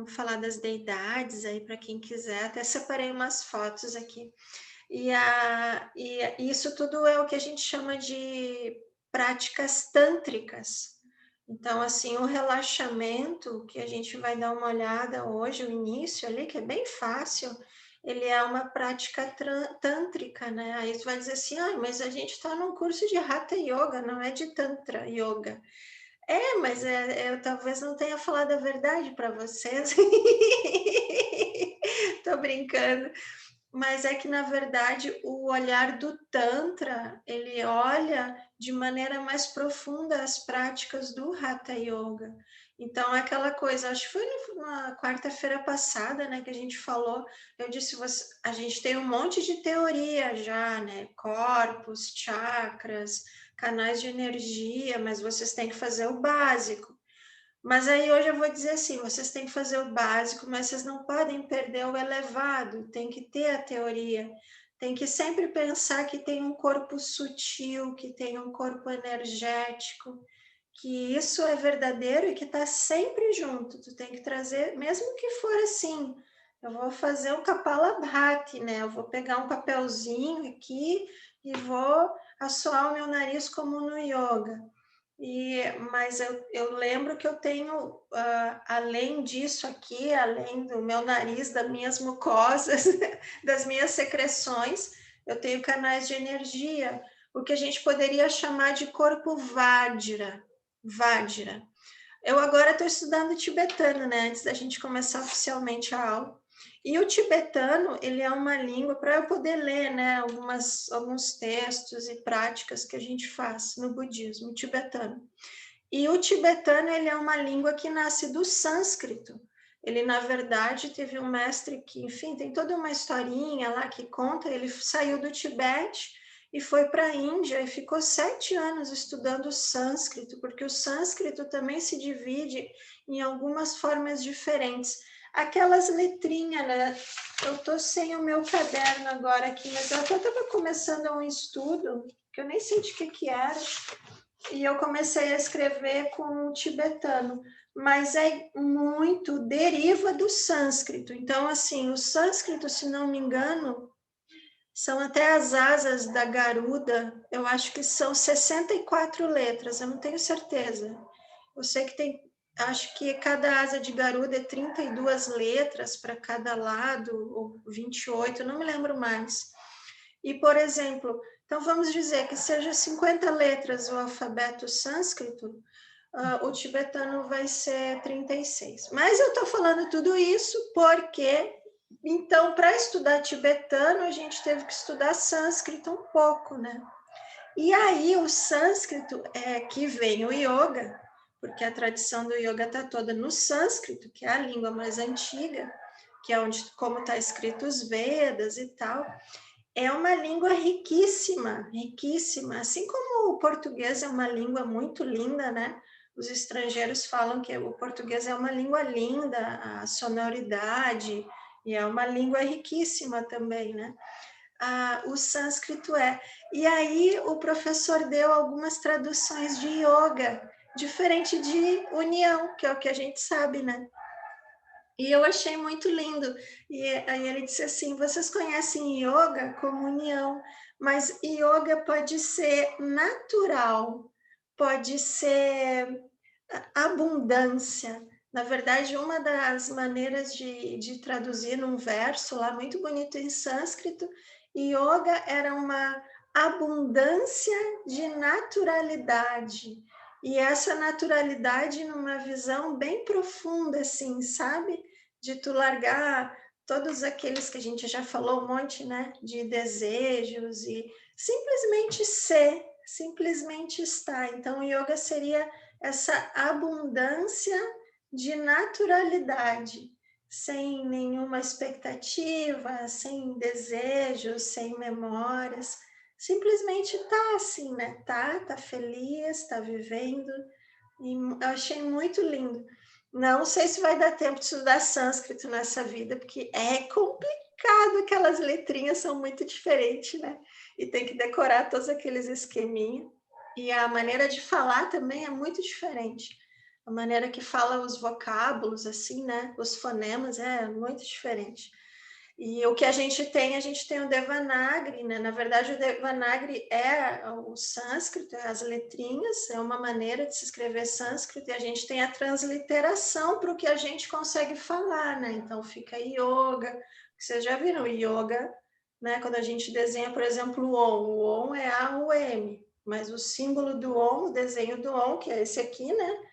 vamos falar das deidades aí para quem quiser, até separei umas fotos aqui. E isso tudo é o que a gente chama de práticas tântricas. Então, assim, o relaxamento, que a gente vai dar uma olhada hoje, o início ali, que é bem fácil, ele é uma prática tântrica, né? Aí tu vai dizer assim, ah, mas a gente está num curso de Hatha Yoga, não é de Tantra Yoga. Mas eu talvez não tenha falado a verdade para vocês. Tô brincando. Mas é que, na verdade, o olhar do Tantra, ele olha de maneira mais profunda as práticas do Hatha Yoga. Então, aquela coisa, acho que foi na quarta-feira passada, né, que a gente falou, eu disse, a gente tem um monte de teoria já, né, corpos, chakras, canais de energia, mas vocês têm que fazer o básico. Mas aí hoje eu vou dizer assim, vocês têm que fazer o básico, mas vocês não podem perder o elevado, tem que ter a teoria, tem que sempre pensar que tem um corpo sutil, que tem um corpo energético, que isso é verdadeiro e que está sempre junto, tu tem que trazer, mesmo que for assim, eu vou fazer um Kapalabhati, né? Eu vou pegar um papelzinho aqui e vou assoar o meu nariz como no yoga. Mas eu lembro que eu tenho, além disso aqui, além do meu nariz, das minhas mucosas, das minhas secreções, eu tenho canais de energia, o que a gente poderia chamar de corpo Vajra. Vajra. Eu agora estou estudando tibetano, né? Antes da gente começar oficialmente a aula. E o tibetano, ele é uma língua para eu poder ler, né? Alguns textos e práticas que a gente faz no budismo tibetano. E o tibetano, ele é uma língua que nasce do sânscrito. Ele, na verdade, teve um mestre que, enfim, tem toda uma historinha lá que conta, ele saiu do Tibete e foi para a Índia e ficou 7 anos estudando sânscrito, porque o sânscrito também se divide em algumas formas diferentes. Aquelas letrinhas, né? Eu estou sem o meu caderno agora aqui, mas eu até estava começando um estudo, que eu nem sei de que era, e eu comecei a escrever com o tibetano, mas é muito, deriva do sânscrito. Então, assim, o sânscrito, se não me engano, são até as asas da garuda, eu acho que são 64 letras, eu não tenho certeza. Eu sei que tem, acho que cada asa de garuda é 32 letras para cada lado, ou 28, eu não me lembro mais. E, por exemplo, então vamos dizer que seja 50 letras o alfabeto sânscrito, o tibetano vai ser 36. Mas eu estou falando tudo isso porque, então, para estudar tibetano, a gente teve que estudar sânscrito um pouco, né? E aí o sânscrito é que vem o yoga, porque a tradição do yoga está toda no sânscrito, que é a língua mais antiga, que é onde, como está escrito os Vedas e tal. É uma língua riquíssima, riquíssima. Assim como o português é uma língua muito linda, né? Os estrangeiros falam que o português é uma língua linda, a sonoridade, e é uma língua riquíssima também, né? O sânscrito é. E aí o professor deu algumas traduções de yoga, diferente de união, que é o que a gente sabe, né? E eu achei muito lindo. E aí ele disse assim: vocês conhecem yoga como união, mas yoga pode ser natural, pode ser abundância. Na verdade, uma das maneiras de traduzir num verso lá, muito bonito em sânscrito, yoga era uma abundância de naturalidade. E essa naturalidade numa visão bem profunda, assim, sabe? De tu largar todos aqueles que a gente já falou um monte, né? De desejos e simplesmente estar. Então, o yoga seria essa abundância de naturalidade, sem nenhuma expectativa, sem desejos, sem memórias, simplesmente tá assim, né? Tá feliz, tá vivendo, e eu achei muito lindo. Não sei se vai dar tempo de estudar sânscrito nessa vida, porque é complicado, aquelas letrinhas são muito diferentes, né? E tem que decorar todos aqueles esqueminhos. E a maneira de falar também é muito diferente. A maneira que fala os vocábulos, assim, né? Os fonemas é muito diferente. E o que a gente tem o Devanagari, né? Na verdade, o Devanagari é o sânscrito, é as letrinhas, é uma maneira de se escrever sânscrito, e a gente tem a transliteração para o que a gente consegue falar, né? Então fica yoga, que vocês já viram, yoga, né? Quando a gente desenha, por exemplo, o OM é A-U-M, mas o símbolo do OM, o desenho do OM, que é esse aqui, né?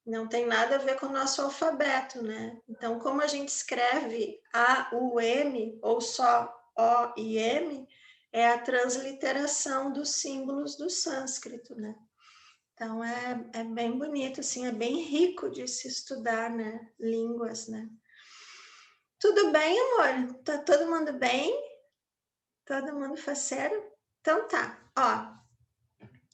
Não tem nada a ver com o nosso alfabeto, né? Então, como a gente escreve A-U-M ou só O e M, é a transliteração dos símbolos do sânscrito, né? Então, é bem bonito, assim, é bem rico de se estudar, né? Línguas, né? Tudo bem, amor? Tá todo mundo bem? Todo mundo faceiro? Então tá, ó.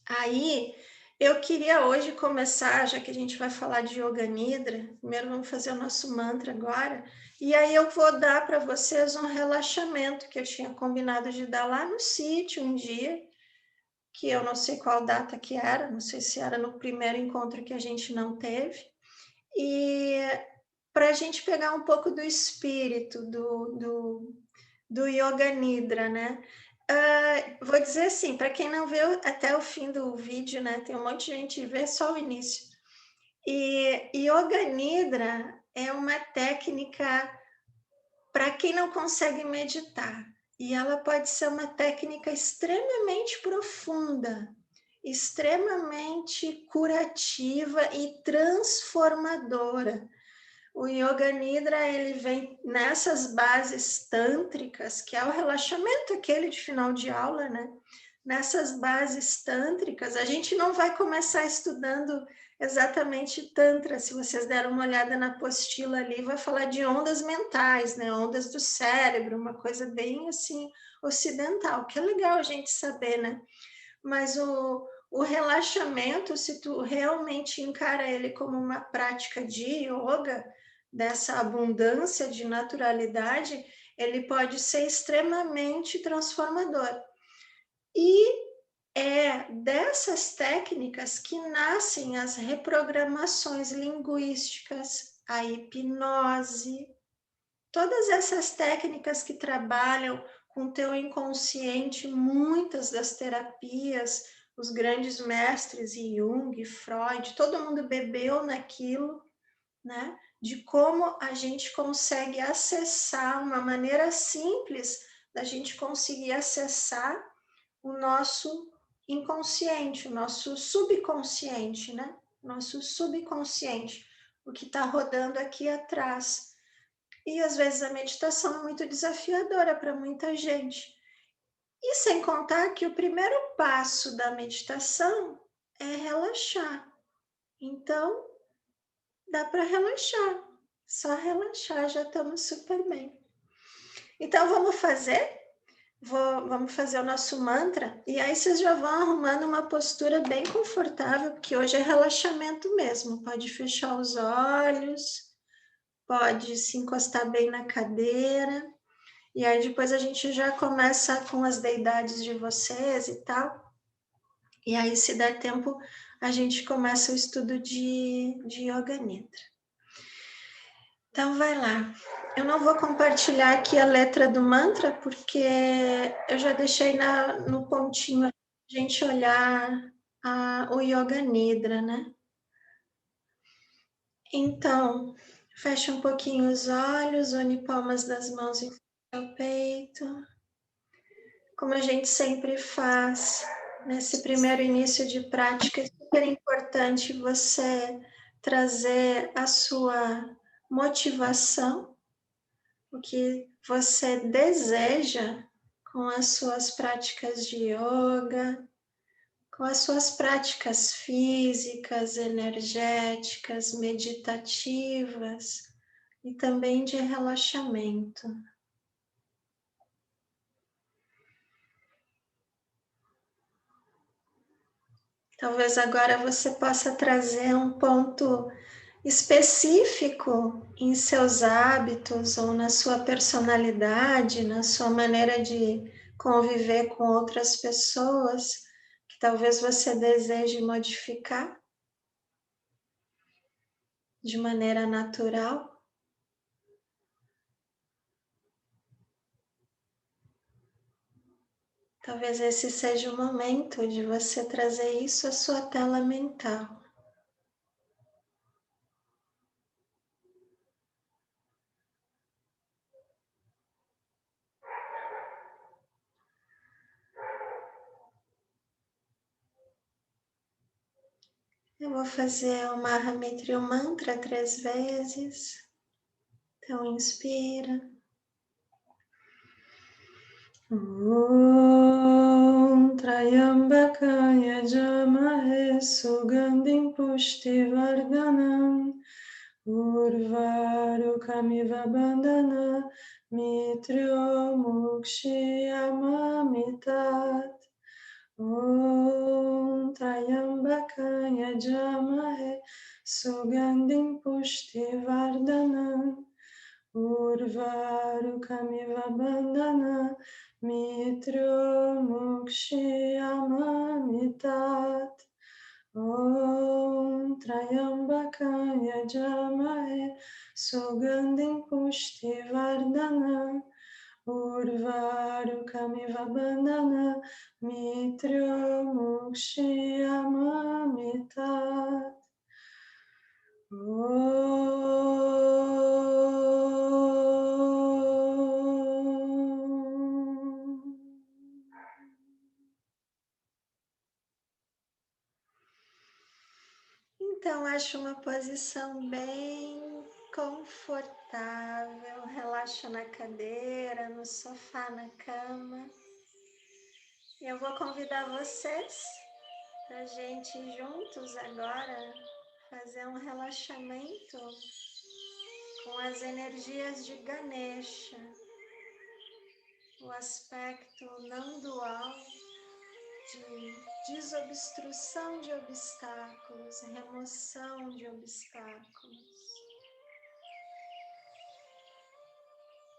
Aí, eu queria hoje começar, já que a gente vai falar de Yoga Nidra, primeiro vamos fazer o nosso mantra agora, e aí eu vou dar para vocês um relaxamento que eu tinha combinado de dar lá no sítio um dia, que eu não sei qual data que era, não sei se era no primeiro encontro que a gente não teve, e para a gente pegar um pouco do espírito do Yoga Nidra, né? Vou dizer assim, para quem não viu até o fim do vídeo, né? Tem um monte de gente que vê só o início. E Yoga Nidra é uma técnica para quem não consegue meditar. E ela pode ser uma técnica extremamente profunda, extremamente curativa e transformadora. O Yoga Nidra, ele vem nessas bases tântricas, que é o relaxamento aquele de final de aula, né? Nessas bases tântricas, a gente não vai começar estudando exatamente Tantra. Se vocês deram uma olhada na apostila ali, vai falar de ondas mentais, né? Ondas do cérebro, uma coisa bem assim, ocidental, que é legal a gente saber, né? Mas o relaxamento, se tu realmente encara ele como uma prática de yoga, dessa abundância de naturalidade, ele pode ser extremamente transformador. E é dessas técnicas que nascem as reprogramações linguísticas, a hipnose, todas essas técnicas que trabalham com o teu inconsciente, muitas das terapias, os grandes mestres, Jung, Freud, todo mundo bebeu naquilo, né? De como a gente consegue acessar uma maneira simples da gente conseguir acessar o nosso inconsciente, o nosso subconsciente, né? Nosso subconsciente, o que está rodando aqui atrás. E às vezes a meditação é muito desafiadora para muita gente. E sem contar que o primeiro passo da meditação é relaxar. Então, dá para relaxar. Só relaxar, já estamos super bem. Então, vamos fazer o nosso mantra, e aí vocês já vão arrumando uma postura bem confortável, porque hoje é relaxamento mesmo. Pode fechar os olhos, pode se encostar bem na cadeira, e aí depois a gente já começa com as deidades de vocês e tal. E aí, se der tempo, a gente começa o estudo de Yoga Nidra. Então, vai lá. Eu não vou compartilhar aqui a letra do mantra, porque eu já deixei no pontinho a gente olhar o Yoga Nidra, né? Então, fecha um pouquinho os olhos, une palmas das mãos em frente ao peito. Como a gente sempre faz nesse primeiro início de prática, é super importante você trazer a sua motivação, o que você deseja com as suas práticas de yoga, com as suas práticas físicas, energéticas, meditativas e também de relaxamento. Talvez agora você possa trazer um ponto específico em seus hábitos ou na sua personalidade, na sua maneira de conviver com outras pessoas, que talvez você deseje modificar. de maneira natural. Talvez esse seja o momento de você trazer isso à sua tela mental. Eu vou fazer o Mahamitri Mantra 3 vezes. Então, inspira. Om Trayambakaya Jamahe Sugandhim Pushtivardhanam Urvarukamiva Bandhana Mitrio Mukshiyamamitat Om Trayambakaya Jamahe Sugandhim Pushtivardhanam Urvarukamiva Bandhana Mitrio Mukshiyamamitat Om Trayambakaya Jamahe Sugandhim Pushtivardhana Urvarukamiva Bandhana Mitrio Mukshiyamamitat Então, acho uma posição bem confortável, relaxa na cadeira, no sofá, na cama. E eu vou convidar vocês para a gente juntos agora fazer um relaxamento com as energias de Ganesha, o aspecto não dual de desobstrução de obstáculos, remoção de obstáculos.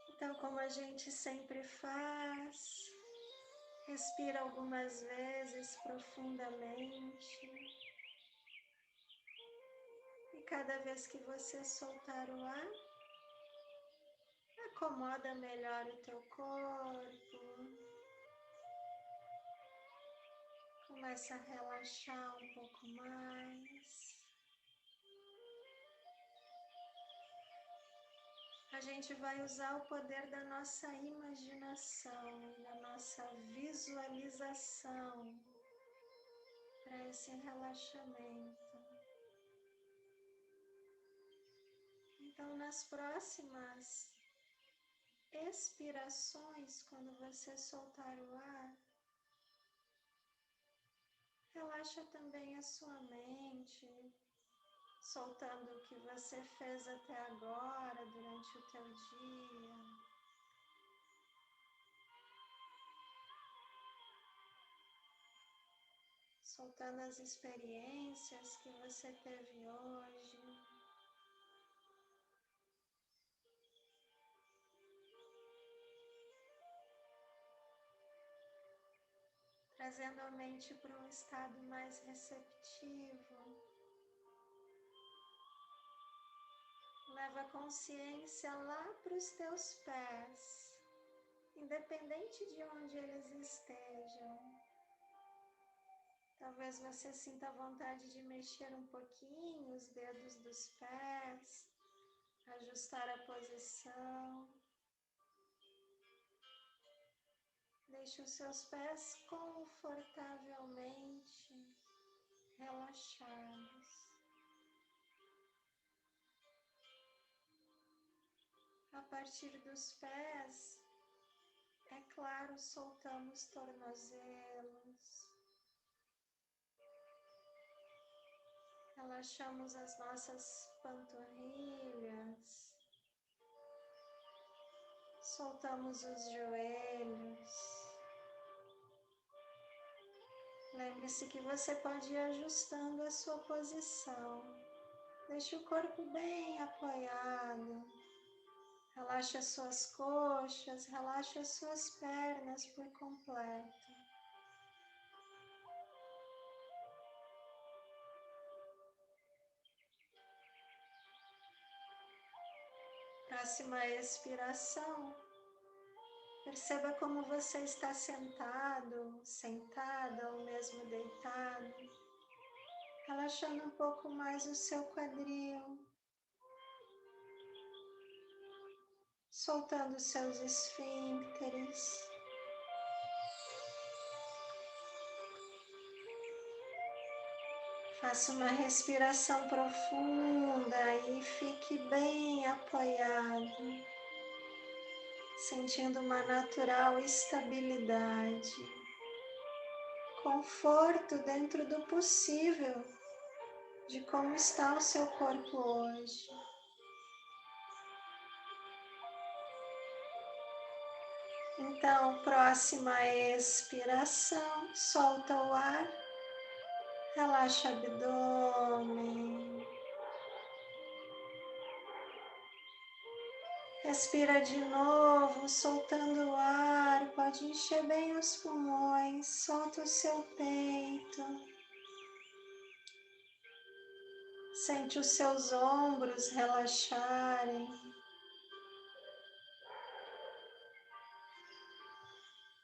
Então, como a gente sempre faz, respira algumas vezes profundamente. E cada vez que você soltar o ar, acomoda melhor o teu corpo. Começa a relaxar um pouco mais. A gente vai usar o poder da nossa imaginação, da nossa visualização para esse relaxamento. Então, nas próximas expirações, quando você soltar o ar, relaxa também a sua mente, soltando o que você fez até agora durante o teu dia. Soltando as experiências que você teve hoje. Trazendo a mente para um estado mais receptivo. Leva a consciência lá para os teus pés, independente de onde eles estejam. Talvez você sinta vontade de mexer um pouquinho os dedos dos pés, ajustar a posição. Deixe os seus pés confortavelmente relaxados. A partir dos pés, é claro, soltamos tornozelos. Relaxamos as nossas panturrilhas. Soltamos os joelhos. Lembre-se que você pode ir ajustando a sua posição. Deixe o corpo bem apoiado. Relaxe as suas coxas, relaxe as suas pernas por completo. próxima expiração, perceba como você está sentado, sentada ou mesmo deitado, relaxando um pouco mais o seu quadril, soltando seus esfíncteres. Faça uma respiração profunda e fique bem apoiado, sentindo uma natural estabilidade, conforto dentro do possível de como está o seu corpo hoje. Então, próxima expiração, solta o ar, relaxa o abdômen. Respira de novo, soltando o ar, pode encher bem os pulmões, solta o seu peito. Sente os seus ombros relaxarem.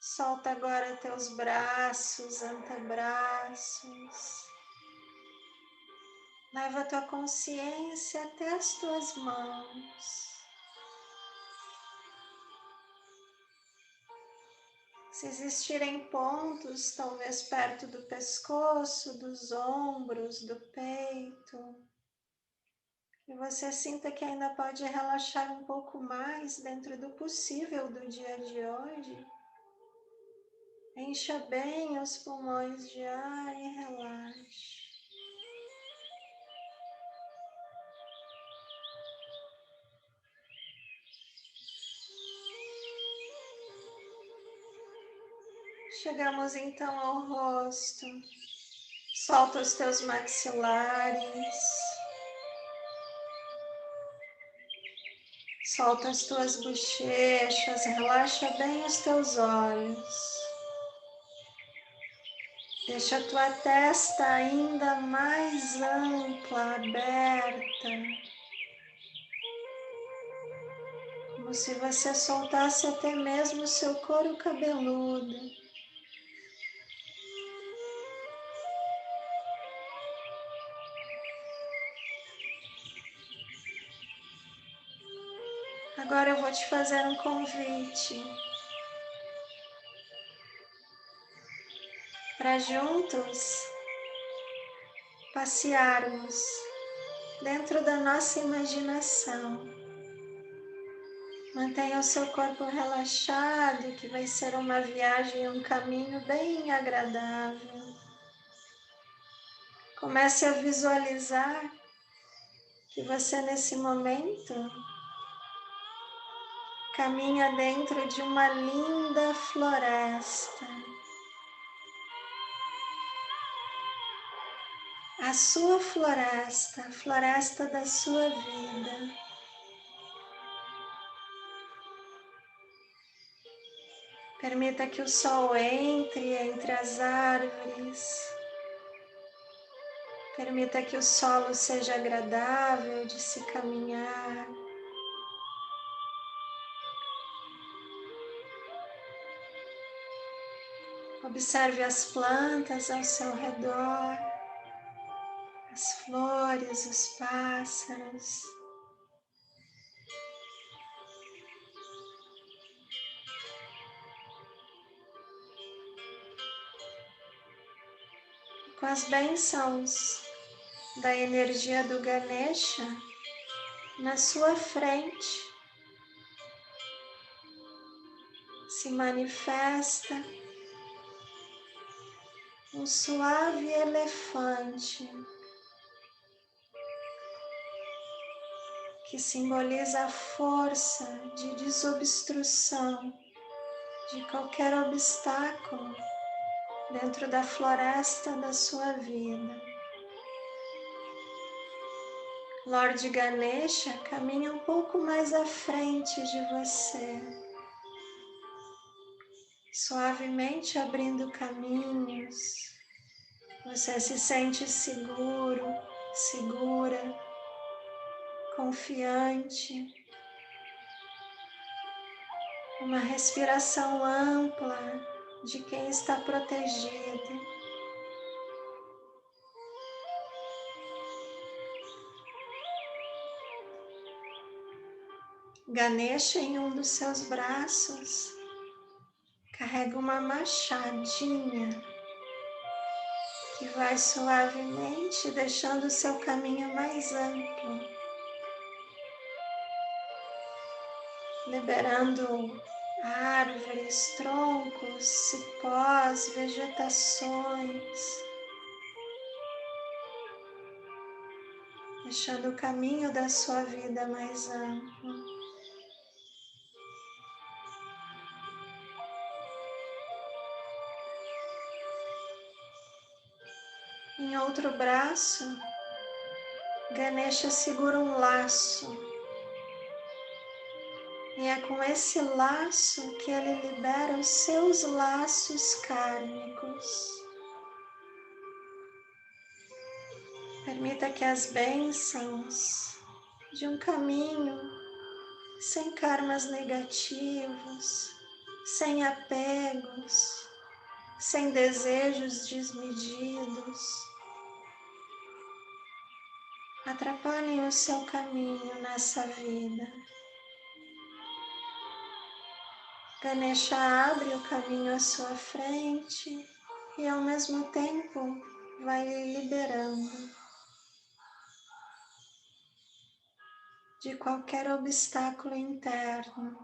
Solta agora teus braços, antebraços. Leva a tua consciência até as tuas mãos. Se existirem pontos, talvez perto do pescoço, dos ombros, do peito, que você sinta que ainda pode relaxar um pouco mais dentro do possível do dia de hoje, encha bem os pulmões de ar e relaxe. Chegamos então ao rosto. Solta os teus maxilares. Solta as tuas bochechas, relaxa bem os teus olhos. Deixa a tua testa ainda mais ampla, aberta. Como se você soltasse até mesmo o seu couro cabeludo. Agora eu vou te fazer um convite para juntos passearmos dentro da nossa imaginação. Mantenha o seu corpo relaxado, que vai ser uma viagem, um caminho bem agradável. Comece a visualizar que você nesse momento caminha dentro de uma linda floresta. A sua floresta, a floresta da sua vida. Permita que o sol entre as árvores. Permita que o solo seja agradável de se caminhar. Observe as plantas ao seu redor, as flores, os pássaros. Com as bênçãos da energia do Ganesha na sua frente, se manifesta um suave elefante que simboliza a força de desobstrução de qualquer obstáculo dentro da floresta da sua vida. Lorde Ganesha caminha um pouco mais à frente de você, suavemente abrindo caminhos. Você se sente seguro, segura, confiante. Uma respiração ampla de quem está protegido. Ganesha, em um dos seus braços, carrega uma machadinha que vai suavemente deixando o seu caminho mais amplo, liberando árvores, troncos, cipós, vegetações, deixando o caminho da sua vida mais amplo. Em outro braço, Ganesha segura um laço. E é com esse laço que ele libera os seus laços kármicos. Permita que as bênçãos de um caminho sem karmas negativos, sem apegos, sem desejos desmedidos, atrapalhem o seu caminho nessa vida. Ganesha abre o caminho à sua frente e ao mesmo tempo vai lhe liberando de qualquer obstáculo interno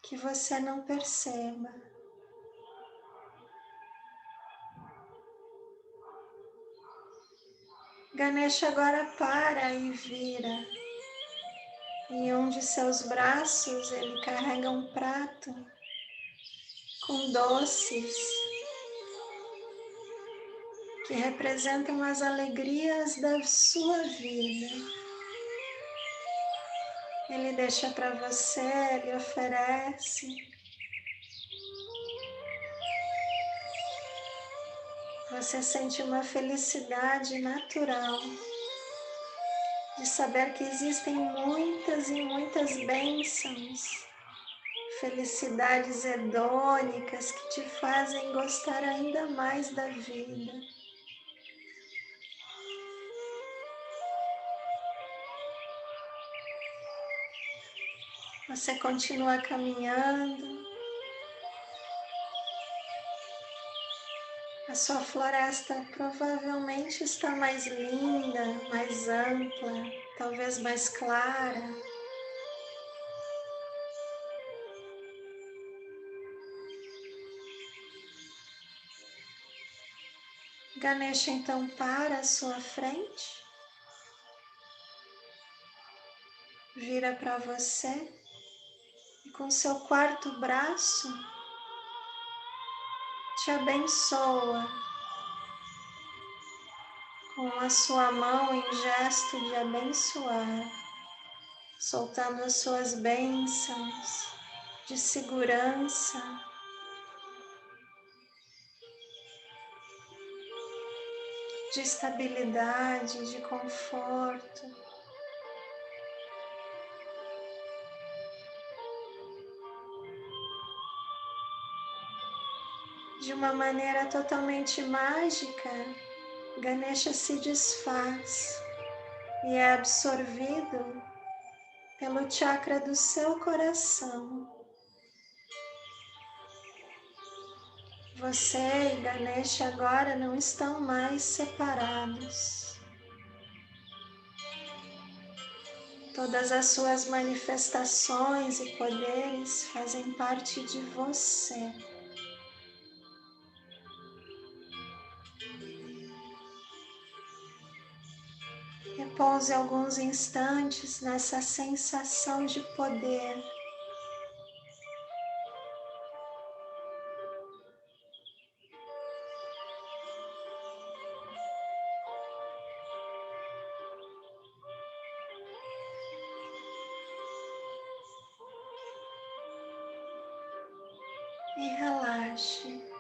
que você não perceba. Ganesha agora para e vira. Em um de seus braços ele carrega um prato com doces que representam as alegrias da sua vida. Ele deixa para você, ele oferece. Você sente uma felicidade natural de saber que existem muitas e muitas bênçãos, felicidades hedônicas que te fazem gostar ainda mais da vida. Você continua caminhando. A sua floresta provavelmente está mais linda, mais ampla, talvez mais clara. Ganesha então para à sua frente, vira para você e com seu quarto braço te abençoa com a sua mão em gesto de abençoar, soltando as suas bênçãos de segurança, de estabilidade, de conforto. De uma maneira totalmente mágica, Ganesha se desfaz e é absorvido pelo chakra do seu coração. Você e Ganesha agora não estão mais separados. Todas as suas manifestações e poderes fazem parte de você. Repouse alguns instantes nessa sensação de poder. E relaxe.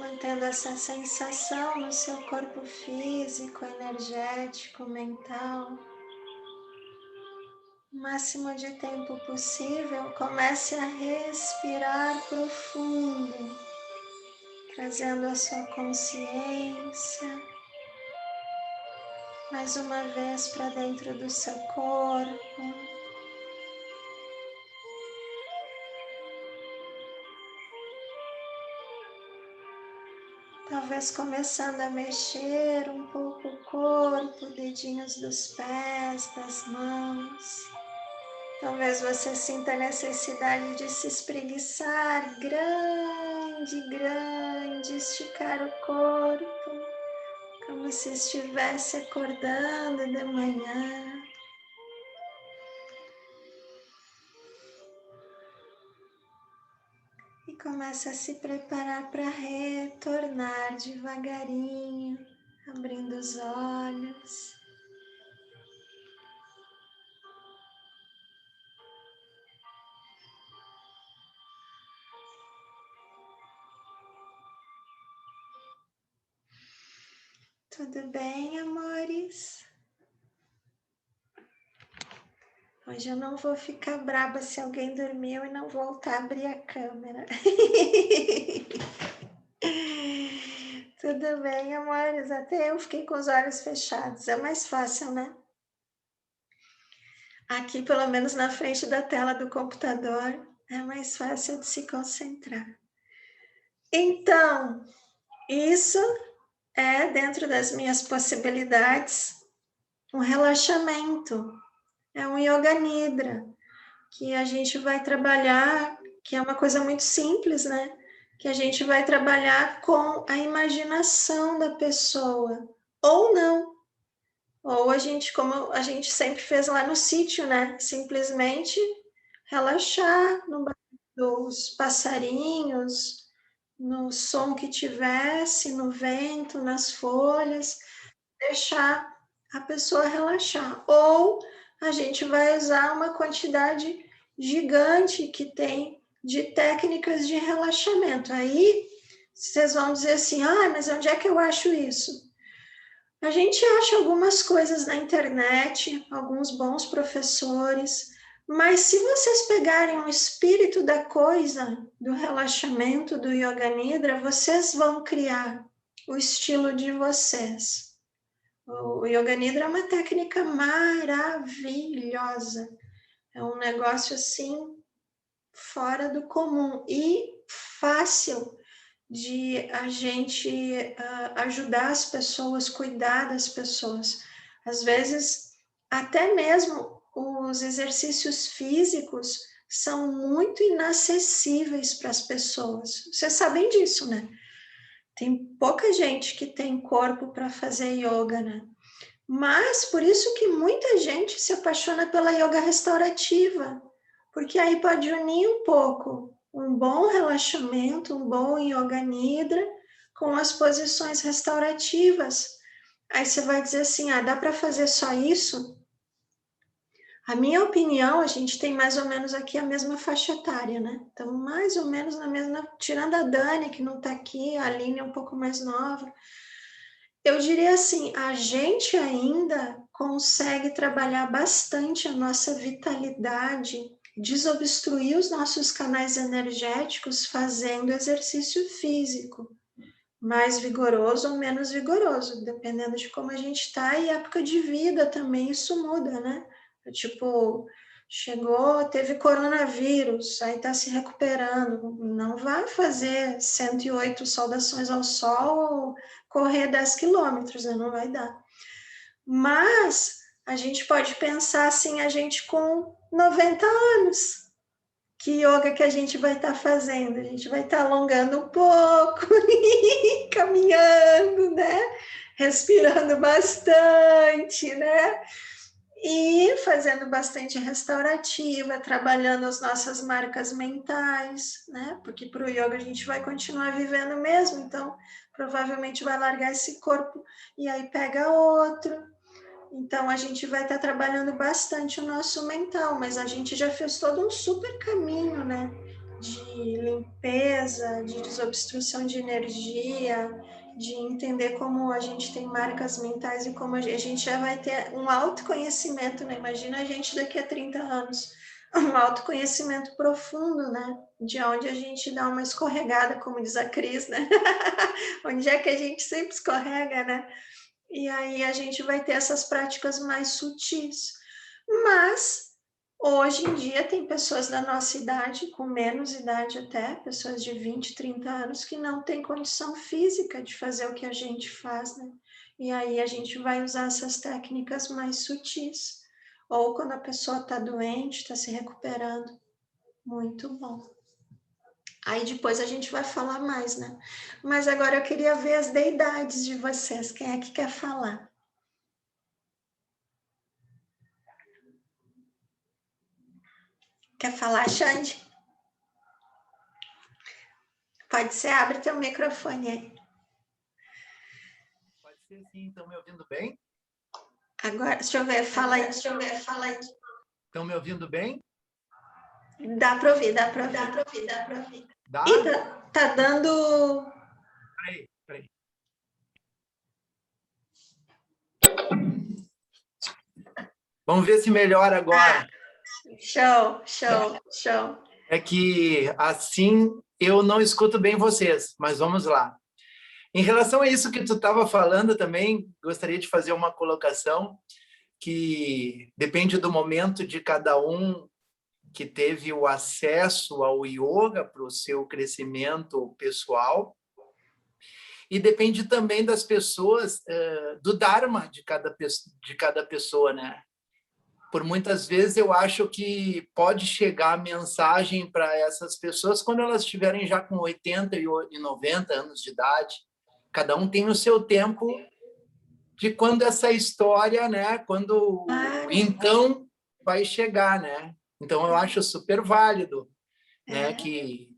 mantendo essa sensação no seu corpo físico, energético, mental. O máximo de tempo possível, comece a respirar profundo, trazendo a sua consciência mais uma vez para dentro do seu corpo. Talvez começando a mexer um pouco o corpo, dedinhos dos pés, das mãos. Talvez você sinta a necessidade de se espreguiçar grande, esticar o corpo, como se estivesse acordando de manhã. E começa a se preparar para retornar devagarinho, abrindo os olhos. Tudo bem, amores? Hoje eu não vou ficar braba se alguém dormiu e não voltar a abrir a câmera. Tudo bem, amores? Até eu fiquei com os olhos fechados. É mais fácil, né? Aqui, pelo menos na frente da tela do computador, é mais fácil de se concentrar. Então, isso é, dentro das minhas possibilidades, um relaxamento. É um Yoga Nidra, que a gente vai trabalhar, que é uma coisa muito simples, né? Que a gente vai trabalhar com a imaginação da pessoa, ou não. Ou a gente, como a gente sempre fez lá no sítio, né? Simplesmente relaxar no barulho dos passarinhos, no som que tivesse, no vento, nas folhas, deixar a pessoa relaxar. Ou a gente vai usar uma quantidade gigante que tem de técnicas de relaxamento. Aí vocês vão dizer assim, mas onde é que eu acho isso? A gente acha algumas coisas na internet, alguns bons professores, mas se vocês pegarem o espírito da coisa, do relaxamento, do Yoga Nidra, vocês vão criar o estilo de vocês. O Yoga Nidra é uma técnica maravilhosa. É um negócio assim fora do comum e fácil de a gente ajudar as pessoas, cuidar das pessoas. Às vezes, até mesmo os exercícios físicos são muito inacessíveis para as pessoas. Vocês sabem disso, né? Tem pouca gente que tem corpo para fazer yoga, né? Mas por isso que muita gente se apaixona pela yoga restaurativa, porque aí pode unir um pouco um bom relaxamento, um bom yoga nidra com as posições restaurativas. Aí você vai dizer assim, dá para fazer só isso? A minha opinião, a gente tem mais ou menos aqui a mesma faixa etária, né? Então, mais ou menos na mesma, tirando a Dani, que não está aqui, a Aline é um pouco mais nova. Eu diria assim, a gente ainda consegue trabalhar bastante a nossa vitalidade, desobstruir os nossos canais energéticos fazendo exercício físico, mais vigoroso ou menos vigoroso, dependendo de como a gente está e época de vida também isso muda, né? Tipo, chegou, teve coronavírus, aí está se recuperando, não vai fazer 108 saudações ao sol ou correr 10 quilômetros, né? Não vai dar. Mas a gente pode pensar assim, a gente com 90 anos, que yoga que a gente vai estar fazendo? A gente vai estar alongando um pouco, caminhando, né? Respirando bastante, né? E fazendo bastante restaurativa, trabalhando as nossas marcas mentais, né? Porque para o yoga a gente vai continuar vivendo mesmo, então provavelmente vai largar esse corpo e aí pega outro. Então a gente vai estar trabalhando bastante o nosso mental, mas a gente já fez todo um super caminho, né? de limpeza, de desobstrução de energia, de entender como a gente tem marcas mentais e como a gente já vai ter um autoconhecimento, né? Imagina a gente daqui a 30 anos, um autoconhecimento profundo, né? De onde a gente dá uma escorregada, como diz a Cris, né? Onde é que a gente sempre escorrega, né? E aí a gente vai ter essas práticas mais sutis. Mas hoje em dia tem pessoas da nossa idade, com menos idade até, pessoas de 20, 30 anos, que não têm condição física de fazer o que a gente faz, né? E aí a gente vai usar essas técnicas mais sutis. Ou quando a pessoa está doente, está se recuperando. Muito bom. Aí depois a gente vai falar mais, né? Mas agora eu queria ver as deidades de vocês. Quem é que quer falar? Quer falar, Xande? Pode ser, abre teu microfone aí. Pode ser sim, estão me ouvindo bem? Agora, deixa eu ver, fala aí. Estão me ouvindo bem? Dá para ouvir, dá para ouvir. Dá? Ih, tá dando... Peraí. Vamos ver se melhora agora. Show. É que assim eu não escuto bem vocês, mas vamos lá. Em relação a isso que tu estava falando também, gostaria de fazer uma colocação que depende do momento de cada um que teve o acesso ao yoga para o seu crescimento pessoal e depende também das pessoas, do dharma de cada pessoa, né? Por muitas vezes eu acho que pode chegar a mensagem para essas pessoas quando elas estiverem já com 80 e 90 anos de idade. Cada um tem o seu tempo de quando essa história, né? Quando então vai chegar, né? Então eu acho super válido, né? Que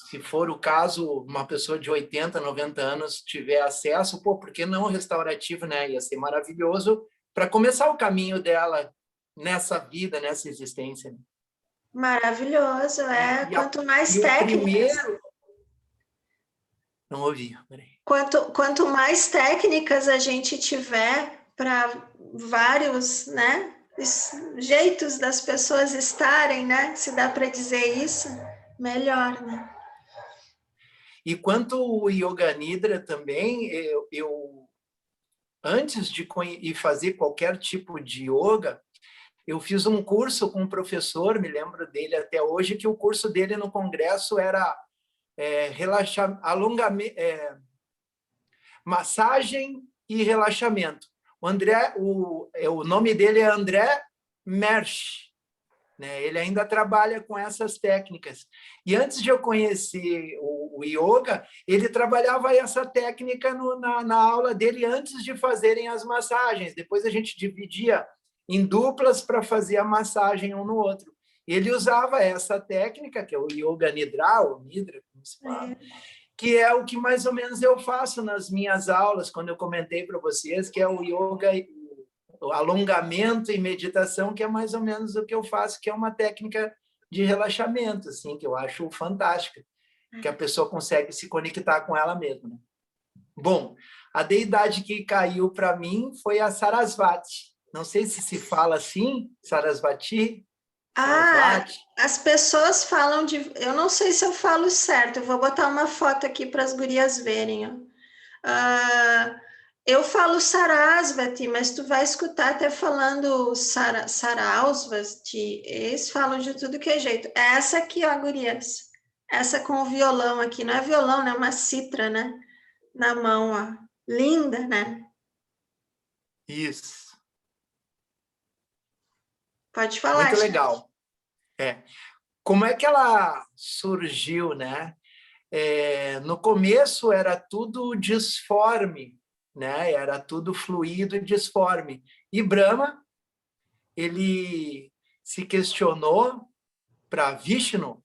se for o caso, uma pessoa de 80, 90 anos tiver acesso, pô, por que não restaurativo, né? Ia ser maravilhoso para começar o caminho dela nessa vida, nessa existência. Maravilhoso, Quanto mais técnicas... Não ouvi, peraí. Quanto mais técnicas a gente tiver para vários, né, jeitos das pessoas estarem, né, se dá para dizer isso, melhor, né? E quanto o Yoga Nidra também, eu antes de fazer qualquer tipo de yoga, eu fiz um curso com um professor, me lembro dele até hoje, que o curso dele no congresso era massagem e relaxamento. O nome dele é André Mersch, né? Ele ainda trabalha com essas técnicas. E antes de eu conhecer o yoga, ele trabalhava essa técnica na aula dele antes de fazerem as massagens. Depois a gente dividia em duplas para fazer a massagem um no outro. Ele usava essa técnica, que é o Yoga Nidra, ou Nidra, como se fala, que é o que mais ou menos eu faço nas minhas aulas, quando eu comentei para vocês, que é o yoga, o alongamento e meditação, que é mais ou menos o que eu faço, que é uma técnica de relaxamento, assim, que eu acho fantástica, que a pessoa consegue se conectar com ela mesma, né? Bom, a deidade que caiu para mim foi a Sarasvati. Não sei se fala assim, Sarasvati. As pessoas falam de... Eu não sei se eu falo certo, eu vou botar uma foto aqui para as gurias verem. Eu falo Sarasvati, mas tu vai escutar até falando Sarasvati, eles falam de tudo que é jeito. É essa aqui, ó, gurias. Essa com o violão aqui, não é violão, né? É uma citra, né? Na mão, ó. Linda, né? Isso. Pode falar. Muito legal. Como é que ela surgiu, né? No começo era tudo disforme, né? Era tudo fluido e disforme. E Brahma, ele se questionou para Vishnu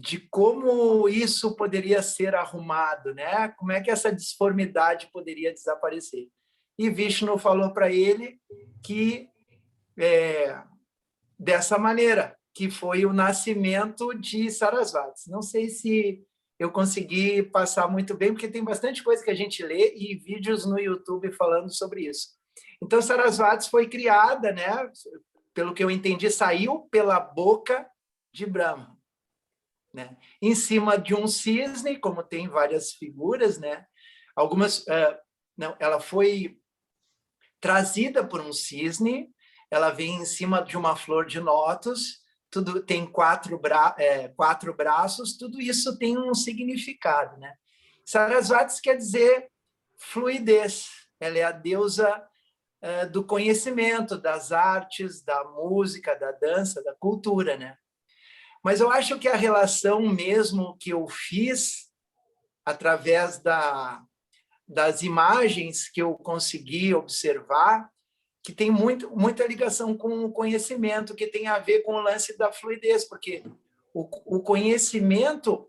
de como isso poderia ser arrumado, né? Como é que essa disformidade poderia desaparecer? E Vishnu falou para ele que dessa maneira, que foi o nascimento de Sarasvati. Não sei se eu consegui passar muito bem, porque tem bastante coisa que a gente lê e vídeos no YouTube falando sobre isso. Então, Sarasvati foi criada, né? Pelo que eu entendi, saiu pela boca de Brahma, né? Em cima de um cisne, como tem várias figuras, né? Algumas, não, ela foi trazida por um cisne, ela vem em cima de uma flor de lótus, tudo tem quatro braços, tudo isso tem um significado, né? Sarasvati quer dizer fluidez, ela é a deusa do conhecimento, das artes, da música, da dança, da cultura, né? Mas eu acho que a relação mesmo que eu fiz através das imagens que eu consegui observar, que tem muita ligação com o conhecimento, que tem a ver com o lance da fluidez, porque o conhecimento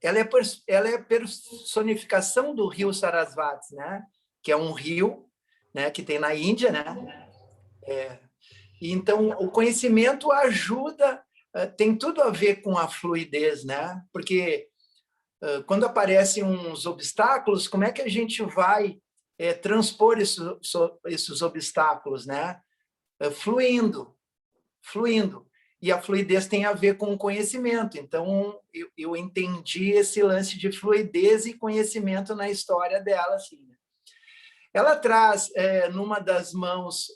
ela é personificação do rio Sarasvati, né? Que é um rio, né? Que tem na Índia, né? Então, o conhecimento ajuda, tem tudo a ver com a fluidez, né? Porque quando aparecem uns obstáculos, como é que a gente vai transpor esses obstáculos, né? Fluindo. E a fluidez tem a ver com o conhecimento. Então, eu entendi esse lance de fluidez e conhecimento na história dela. Assim, né? Ela traz, numa das mãos,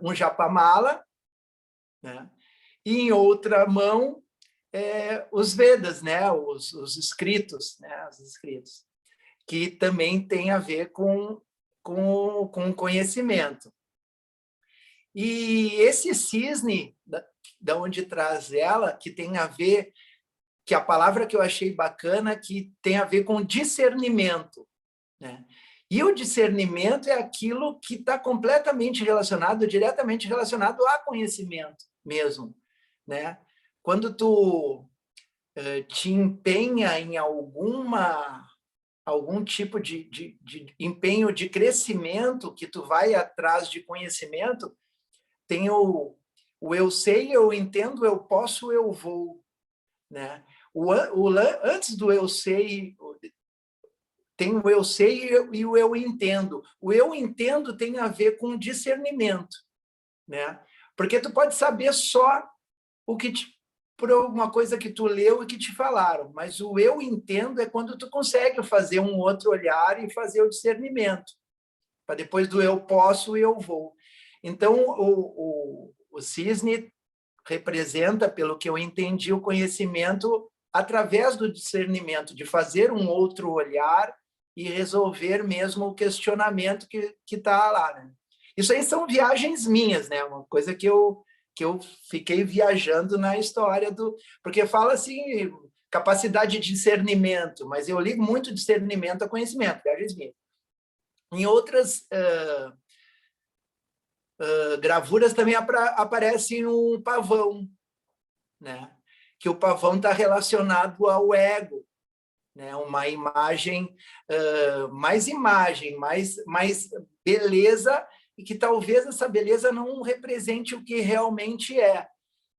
um japamala, né? E em outra mão, os Vedas, né? Os escritos, né? Os escritos, que também tem a ver com conhecimento. E esse cisne, da onde traz ela, que tem a ver, que a palavra que eu achei bacana, que tem a ver com discernimento, né? E o discernimento é aquilo que está completamente relacionado, diretamente relacionado a conhecimento mesmo, né? Quando tu te empenha em algum tipo de empenho de crescimento, que tu vai atrás de conhecimento, tem o eu sei, eu entendo, eu posso, eu vou, né? Antes do eu sei, tem o eu sei e o eu entendo. O eu entendo tem a ver com discernimento, né? Porque tu pode saber só o que por alguma coisa que tu leu e que te falaram, mas o eu entendo é quando tu consegue fazer um outro olhar e fazer o discernimento, para depois do eu posso e eu vou. Então, o cisne representa, pelo que eu entendi, o conhecimento através do discernimento, de fazer um outro olhar e resolver mesmo o questionamento que está lá, né? Isso aí são viagens minhas, né? Uma coisa que eu fiquei viajando na história porque fala assim, capacidade de discernimento, mas eu ligo muito discernimento a conhecimento, viagens minhas. Em outras gravuras também aparece um pavão, né? Que o pavão está relacionado ao ego, né? Uma imagem, mais beleza, e que talvez essa beleza não represente o que realmente é.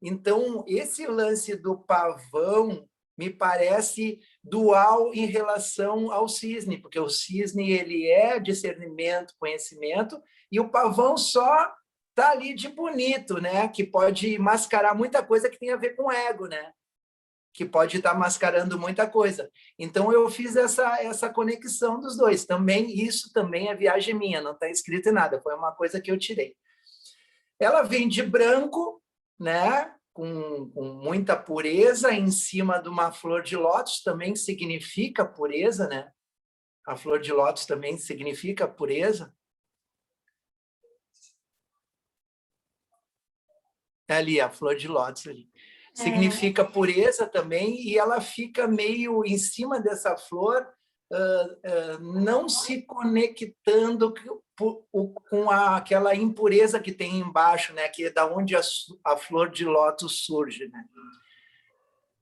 Então, esse lance do pavão me parece dual em relação ao cisne, porque o cisne ele é discernimento, conhecimento, e o pavão só está ali de bonito, né? Que pode mascarar muita coisa que tem a ver com ego, né? Que pode estar mascarando muita coisa. Então, eu fiz essa conexão dos dois. Também, isso também é viagem minha, não está escrito em nada, foi uma coisa que eu tirei. Ela vem de branco, né? Com muita pureza, em cima de uma flor de lótus, também significa pureza, né? A flor de lótus também significa pureza. É ali, a flor de lótus ali. Significa pureza também, e ela fica meio em cima dessa flor, não se conectando com aquela impureza que tem embaixo, né? Que é da onde a flor de lótus surge, né?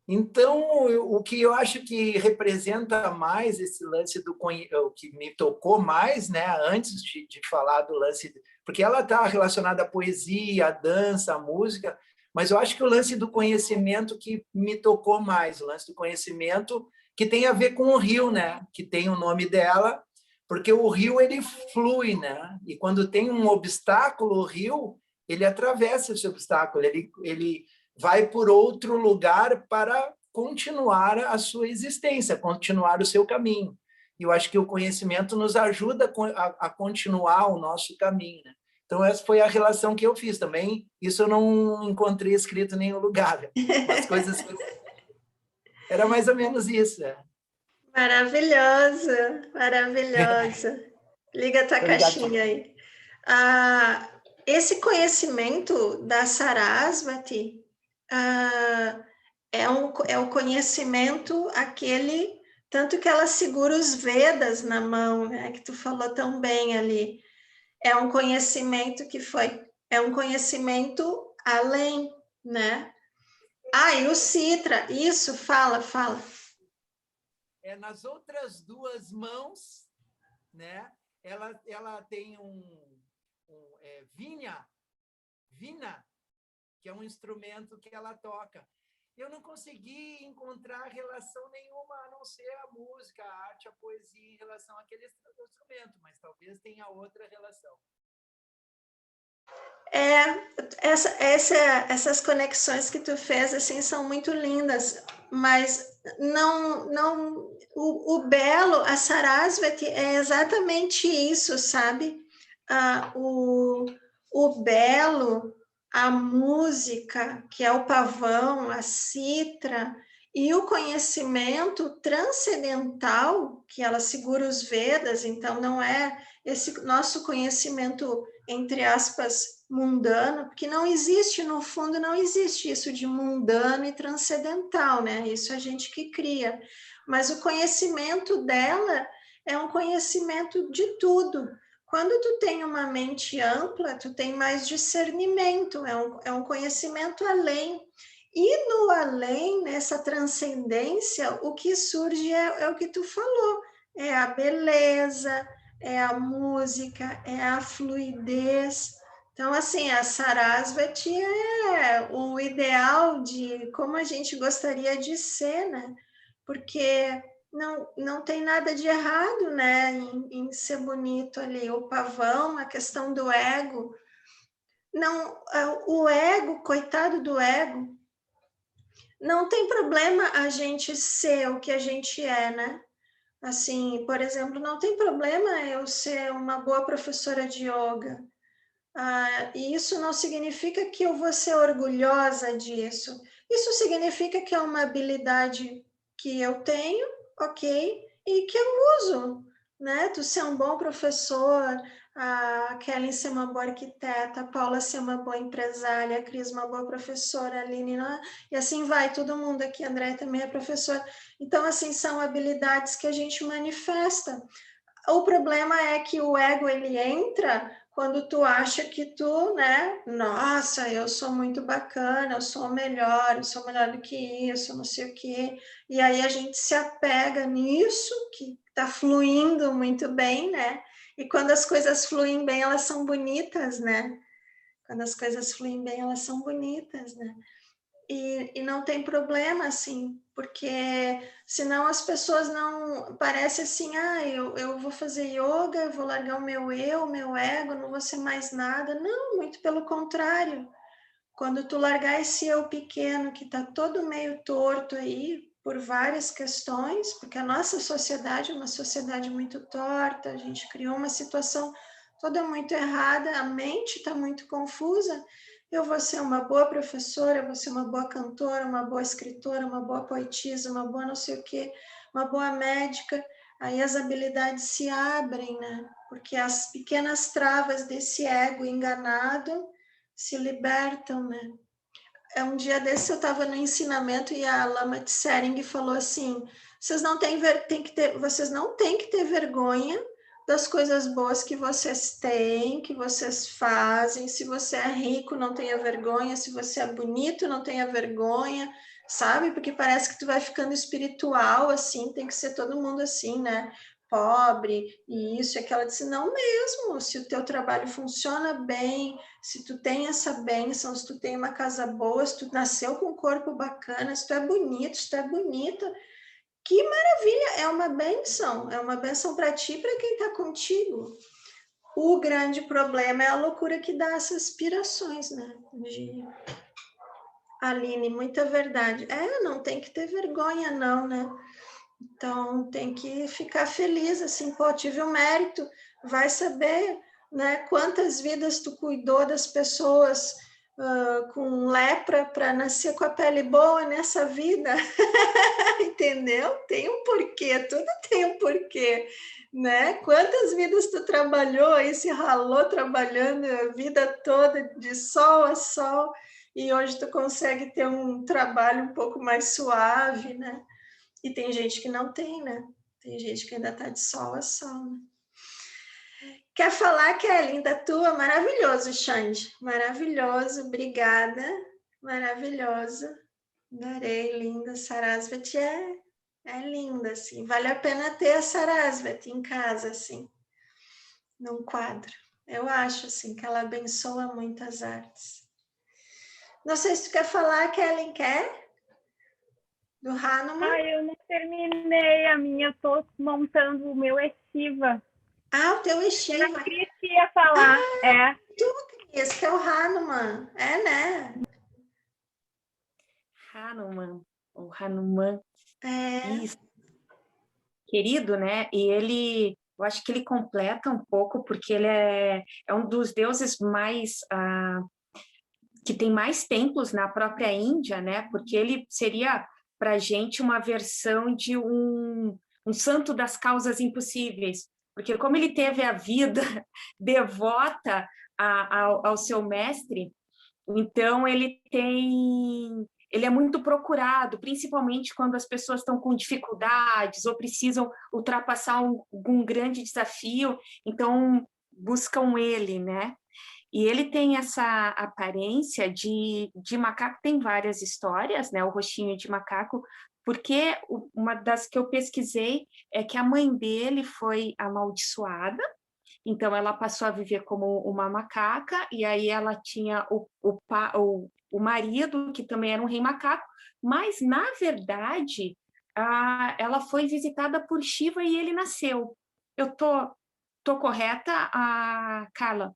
Então, o que eu acho que representa mais esse lance o que me tocou mais, né? Antes de falar do lance, porque ela está relacionada à poesia, à dança, à música, Mas eu acho que o lance do conhecimento que me tocou mais, o lance do conhecimento que tem a ver com o rio, né? Que tem o nome dela, porque o rio ele flui, né? E quando tem um obstáculo, o rio ele atravessa esse obstáculo, ele vai por outro lugar para continuar a sua existência, continuar o seu caminho. E eu acho que o conhecimento nos ajuda a continuar o nosso caminho, né? Então, essa foi a relação que eu fiz também. Isso eu não encontrei escrito em nenhum lugar. Umas coisas... Era mais ou menos isso. Maravilhosa, maravilhosa. Liga a tua Obrigado. caixinha aí. Esse conhecimento da Sarasvati é o conhecimento aquele, tanto que ela segura os Vedas na mão, né, que tu falou tão bem ali. É um conhecimento é um conhecimento além, né? E o Citra, isso, fala. Nas outras duas mãos, né? Ela tem vina, que é um instrumento que ela toca. Eu não consegui encontrar relação nenhuma, a não ser a música, a arte, a poesia em relação àquele instrumento, mas talvez tenha outra relação. Essas conexões que tu fez assim são muito lindas, mas o belo, a Sarasvati é exatamente isso, sabe? O belo, a música, que é o pavão, a citra, e o conhecimento transcendental, que ela segura os Vedas, então não é esse nosso conhecimento, entre aspas, mundano, porque não existe, no fundo, não existe isso de mundano e transcendental, né? Isso a gente que cria. Mas o conhecimento dela é um conhecimento de tudo. Quando tu tem uma mente ampla, tu tem mais discernimento, é um conhecimento além. E no além, nessa transcendência, o que surge é o que tu falou, é a beleza, é a música, é a fluidez. Então, assim, a Sarasvati é o ideal de como a gente gostaria de ser, né? Porque não tem nada de errado, né, em ser bonito ali. O pavão, a questão do ego. Não, o ego, coitado do ego, não tem problema a gente ser o que a gente é, né? Assim, por exemplo, não tem problema eu ser uma boa professora de yoga. E isso não significa que eu vou ser orgulhosa disso. Isso significa que é uma habilidade que eu tenho, ok, e que eu uso, né? Tu ser um bom professor, a Kelly ser uma boa arquiteta, a Paula ser uma boa empresária, a Cris uma boa professora, a Aline, e assim vai, todo mundo aqui, a André também é professora. Então, assim, são habilidades que a gente manifesta. O problema é que o ego, ele entra quando tu acha que tu, né, nossa, eu sou muito bacana, eu sou melhor do que isso, não sei o quê. E aí a gente se apega nisso, que tá fluindo muito bem, né? E quando as coisas fluem bem, elas são bonitas, né? Quando as coisas fluem bem, elas são bonitas, né? E não tem problema, assim, porque senão as pessoas não... Parece assim, eu vou fazer yoga, eu vou largar o meu ego, não vou ser mais nada. Não, muito pelo contrário. Quando tu largar esse eu pequeno, que está todo meio torto aí, por várias questões, porque a nossa sociedade é uma sociedade muito torta, a gente criou uma situação toda muito errada, a mente está muito confusa. Eu vou ser uma boa professora, eu vou ser uma boa cantora, uma boa escritora, uma boa poetisa, uma boa não sei o quê, uma boa médica. Aí as habilidades se abrem, né? Porque as pequenas travas desse ego enganado se libertam, né? Um dia desse eu estava no ensinamento e a Lama Tsering falou assim: vocês não vocês não têm que ter vergonha das coisas boas que vocês têm, que vocês fazem. Se você é rico, não tenha vergonha. Se você é bonito, não tenha vergonha, sabe? Porque parece que tu vai ficando espiritual assim, tem que ser todo mundo assim, né? pobre, e isso e aquilo. Ela disse, não mesmo, se o teu trabalho funciona bem, se tu tem essa bênção, se tu tem uma casa boa, se tu nasceu com um corpo bacana, se tu é bonito, se tu é bonita, que maravilha, é uma bênção para ti e para quem está contigo. O grande problema é a loucura que dá essas aspirações, né, Aline, muita verdade. Não tem que ter vergonha, não, né? Então, tem que ficar feliz, assim, pô, tive o mérito, vai saber, né, quantas vidas tu cuidou das pessoas com lepra para nascer com a pele boa nessa vida, entendeu? Tem um porquê, tudo tem um porquê, né? Quantas vidas tu trabalhou aí, se ralou trabalhando a vida toda, de sol a sol, e hoje tu consegue ter um trabalho um pouco mais suave, né? E tem gente que não tem, né? Tem gente que ainda está de sol a sol, né? Quer falar, Kelly, da tua? Maravilhoso, Xande. Maravilhoso, obrigada. Maravilhoso. Adorei, linda. Sarasvati é linda, assim. Vale a pena ter a Sarasvati em casa, assim, num quadro. Eu acho, assim, que ela abençoa muitas artes. Não sei se tu quer falar, Kelly, quer? Do Hanuman? Eu não terminei a minha, eu tô montando o meu Estiva. O teu Estiva. Eu Cris ia falar, Tu, Cris, que é o Hanuman. Né? Hanuman, o Hanuman. Isso. Querido, né? E ele, eu acho que ele completa um pouco, porque ele é um dos deuses mais... que tem mais templos na própria Índia, né? Porque ele seria, para a gente, uma versão de um santo das causas impossíveis. Porque como ele teve a vida devota ao seu mestre, então ele é muito procurado, principalmente quando as pessoas estão com dificuldades ou precisam ultrapassar algum grande desafio, então buscam ele, né? E ele tem essa aparência de macaco, tem várias histórias, né? O rostinho de macaco, porque uma das que eu pesquisei é que a mãe dele foi amaldiçoada, então ela passou a viver como uma macaca, e aí ela tinha o marido, que também era um rei macaco, mas, na verdade, ela foi visitada por Shiva e ele nasceu. Eu tô correta, Carla?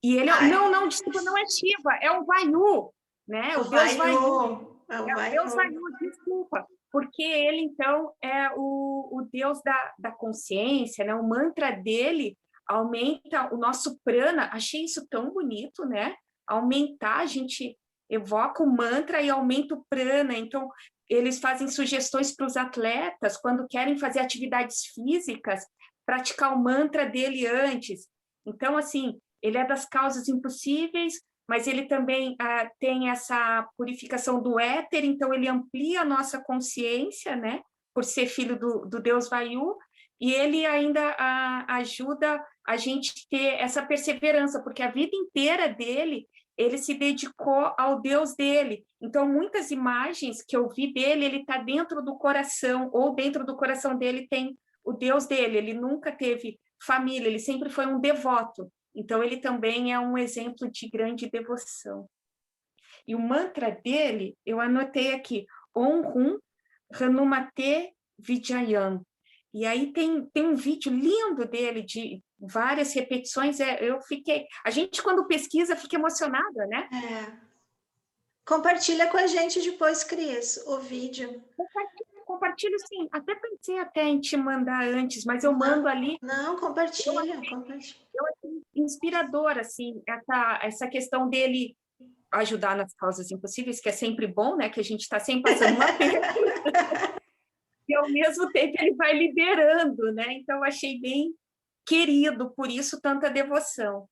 E ele... Não, desculpa, não é Shiva, é o Vayu, né? O deus Vayu. É o deus Vayu, desculpa. Porque ele, então, é o deus da consciência, né? O mantra dele aumenta o nosso prana. Achei isso tão bonito, né? Aumentar, a gente evoca o mantra e aumenta o prana. Então, eles fazem sugestões para os atletas, quando querem fazer atividades físicas, praticar o mantra dele antes. Então, assim, ele é das causas impossíveis, mas ele também tem essa purificação do éter, então ele amplia a nossa consciência, né, por ser filho do Deus Vayu, e ele ainda ajuda a gente ter essa perseverança, porque a vida inteira dele, ele se dedicou ao Deus dele. Então, muitas imagens que eu vi dele, ele está dentro do coração, ou dentro do coração dele tem o Deus dele. Ele nunca teve família, ele sempre foi um devoto. Então, ele também é um exemplo de grande devoção. E o mantra dele, eu anotei aqui, Om Hum Hanumate Vijayam. E aí tem um vídeo lindo dele, de várias repetições. A gente, quando pesquisa, fica emocionada, né? Compartilha com a gente depois, Cris, o vídeo. Compartilho, sim. Até pensei em te mandar antes, mas eu mando ali. Não, compartilha. Eu achei inspirador, assim, essa questão dele ajudar nas causas impossíveis, que é sempre bom, né? Que a gente está sempre passando uma perda. E, ao mesmo tempo, ele vai liderando, né? Então, eu achei bem querido, por isso, tanta devoção.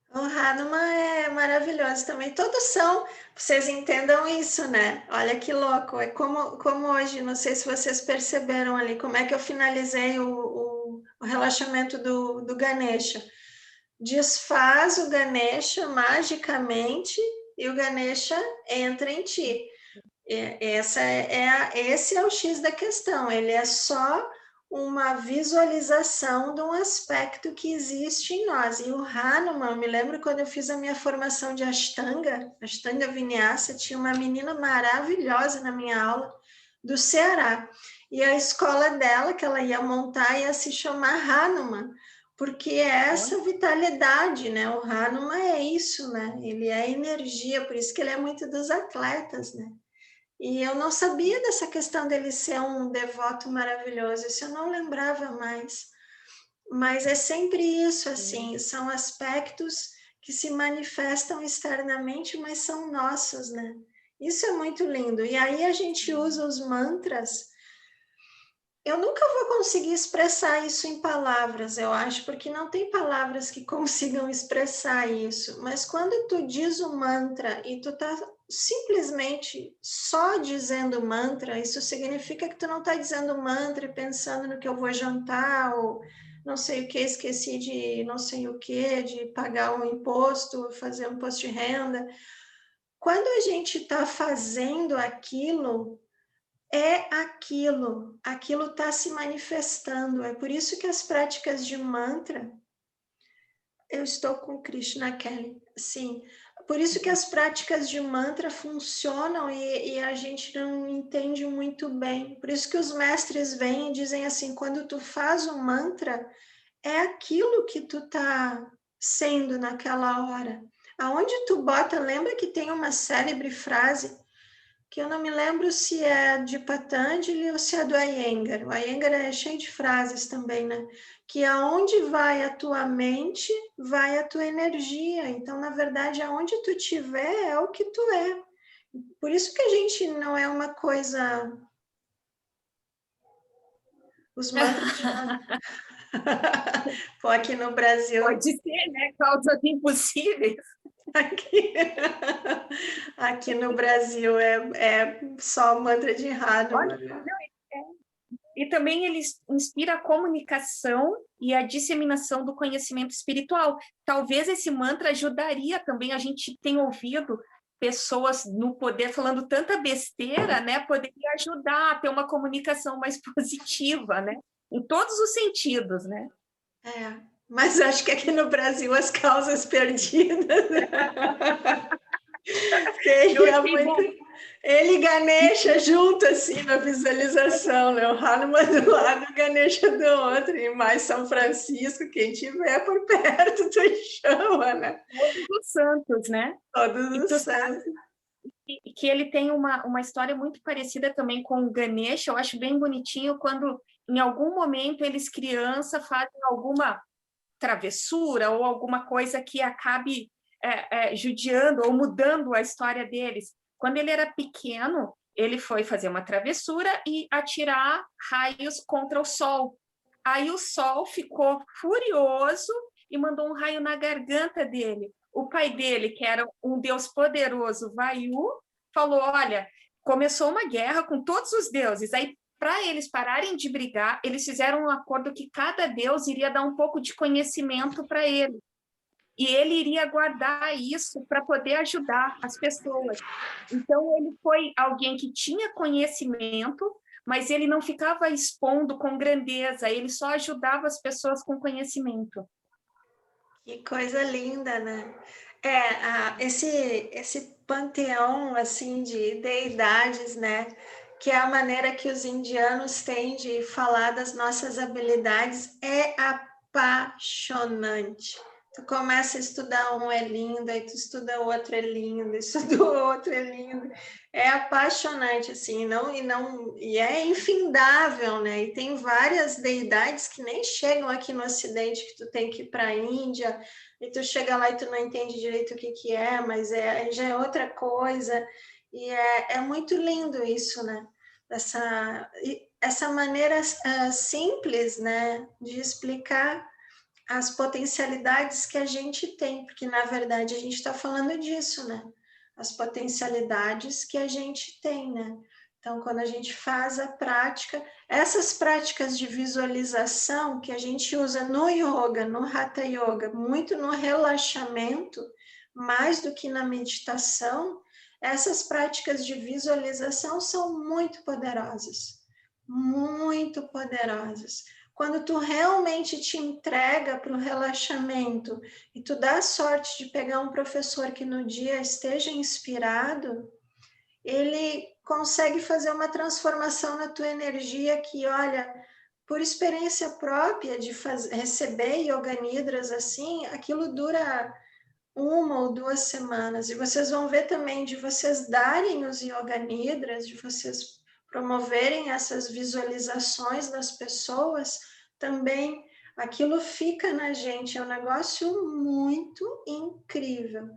O Hanuman é maravilhoso também. Todos são, vocês entendam isso, né? Olha que louco. É como hoje, não sei se vocês perceberam ali, como é que eu finalizei o relaxamento do Ganesha. Desfaz o Ganesha magicamente e o Ganesha entra em ti. Esse é o X da questão, ele é só uma visualização de um aspecto que existe em nós. E o Hanuman, eu me lembro quando eu fiz a minha formação de Ashtanga Vinyasa, tinha uma menina maravilhosa na minha aula, do Ceará. E a escola dela, que ela ia montar, ia se chamar Hanuman, porque é essa vitalidade, né? O Hanuman é isso, né? Ele é energia, por isso que ele é muito dos atletas, né? E eu não sabia dessa questão dele ser um devoto maravilhoso, isso eu não lembrava mais. Mas é sempre isso, assim, são aspectos que se manifestam externamente, mas são nossos, né? Isso é muito lindo. E aí a gente usa os mantras. Eu nunca vou conseguir expressar isso em palavras, eu acho, porque não tem palavras que consigam expressar isso. Mas quando tu diz o mantra e tu tá simplesmente só dizendo mantra, isso significa que tu não tá dizendo mantra e pensando no que eu vou jantar, ou não sei o que, esqueci de não sei o que, de pagar um imposto, fazer um imposto de renda. Quando a gente está fazendo aquilo, aquilo está se manifestando. É por isso que as práticas de mantra, eu estou com Krishna Kelly, sim, por isso que as práticas de mantra funcionam e a gente não entende muito bem. Por isso que os mestres vêm e dizem assim, quando tu faz um mantra, é aquilo que tu tá sendo naquela hora. Aonde tu bota, lembra que tem uma célebre frase que eu não me lembro se é de Patanjali ou se é do Iyengar. O Iyengar é cheio de frases também, né? Que aonde vai a tua mente, vai a tua energia. Então, na verdade, aonde tu estiver é o que tu é. Por isso que a gente não é uma coisa... Os mantras de... Pô, aqui no Brasil... Pode ser, né? Causas impossíveis. Aqui no Brasil é só mantra de Hanuman. E também ele inspira a comunicação e a disseminação do conhecimento espiritual. Talvez esse mantra ajudaria também, a gente tem ouvido pessoas no poder falando tanta besteira, né? Poderia ajudar a ter uma comunicação mais positiva, né? Em todos os sentidos, né? Mas acho que aqui no Brasil as causas perdidas... Seria muito... Ele e Ganesha junto, assim, na visualização, né? O Hanuman do lado, o Ganesha do outro, e mais São Francisco, quem tiver por perto, tu chama, né? Todos os santos, né? Todos os santos. Que ele tem uma história muito parecida também com o Ganesha, eu acho bem bonitinho, quando em algum momento eles, criança, fazem alguma travessura ou alguma coisa que acabe judiando ou mudando a história deles. Quando ele era pequeno, ele foi fazer uma travessura e atirar raios contra o sol. Aí o sol ficou furioso e mandou um raio na garganta dele. O pai dele, que era um deus poderoso, Vayu, falou, olha, começou uma guerra com todos os deuses. Aí, para eles pararem de brigar, eles fizeram um acordo que cada deus iria dar um pouco de conhecimento para ele. E ele iria guardar isso para poder ajudar as pessoas. Então, ele foi alguém que tinha conhecimento, mas ele não ficava expondo com grandeza, ele só ajudava as pessoas com conhecimento. Que coisa linda, né? Esse panteão, assim, de deidades, né? Que é a maneira que os indianos têm de falar das nossas habilidades, é apaixonante. Tu começa a estudar um é lindo, aí tu estuda outro é lindo, estuda outro é lindo. É apaixonante, assim, e é infindável, né? E tem várias deidades que nem chegam aqui no Ocidente, que tu tem que ir para a Índia, e tu chega lá e tu não entende direito o que é, mas já é outra coisa. E é muito lindo isso, né? Essa maneira simples, né, de explicar as potencialidades que a gente tem, porque na verdade a gente está falando disso, né? As potencialidades que a gente tem, né? Então, quando a gente faz a prática, essas práticas de visualização que a gente usa no yoga, no Hatha Yoga, muito no relaxamento, mais do que na meditação, Essas práticas de visualização são muito poderosas, muito poderosas. Quando tu realmente te entrega para o relaxamento e tu dá a sorte de pegar um professor que no dia esteja inspirado, ele consegue fazer uma transformação na tua energia que, olha, por experiência própria de receber Yoga Nidras assim, aquilo dura 1 ou 2 semanas. E vocês vão ver também de vocês darem os Yoga Nidras, de vocês promoverem essas visualizações das pessoas, também aquilo fica na gente, é um negócio muito incrível.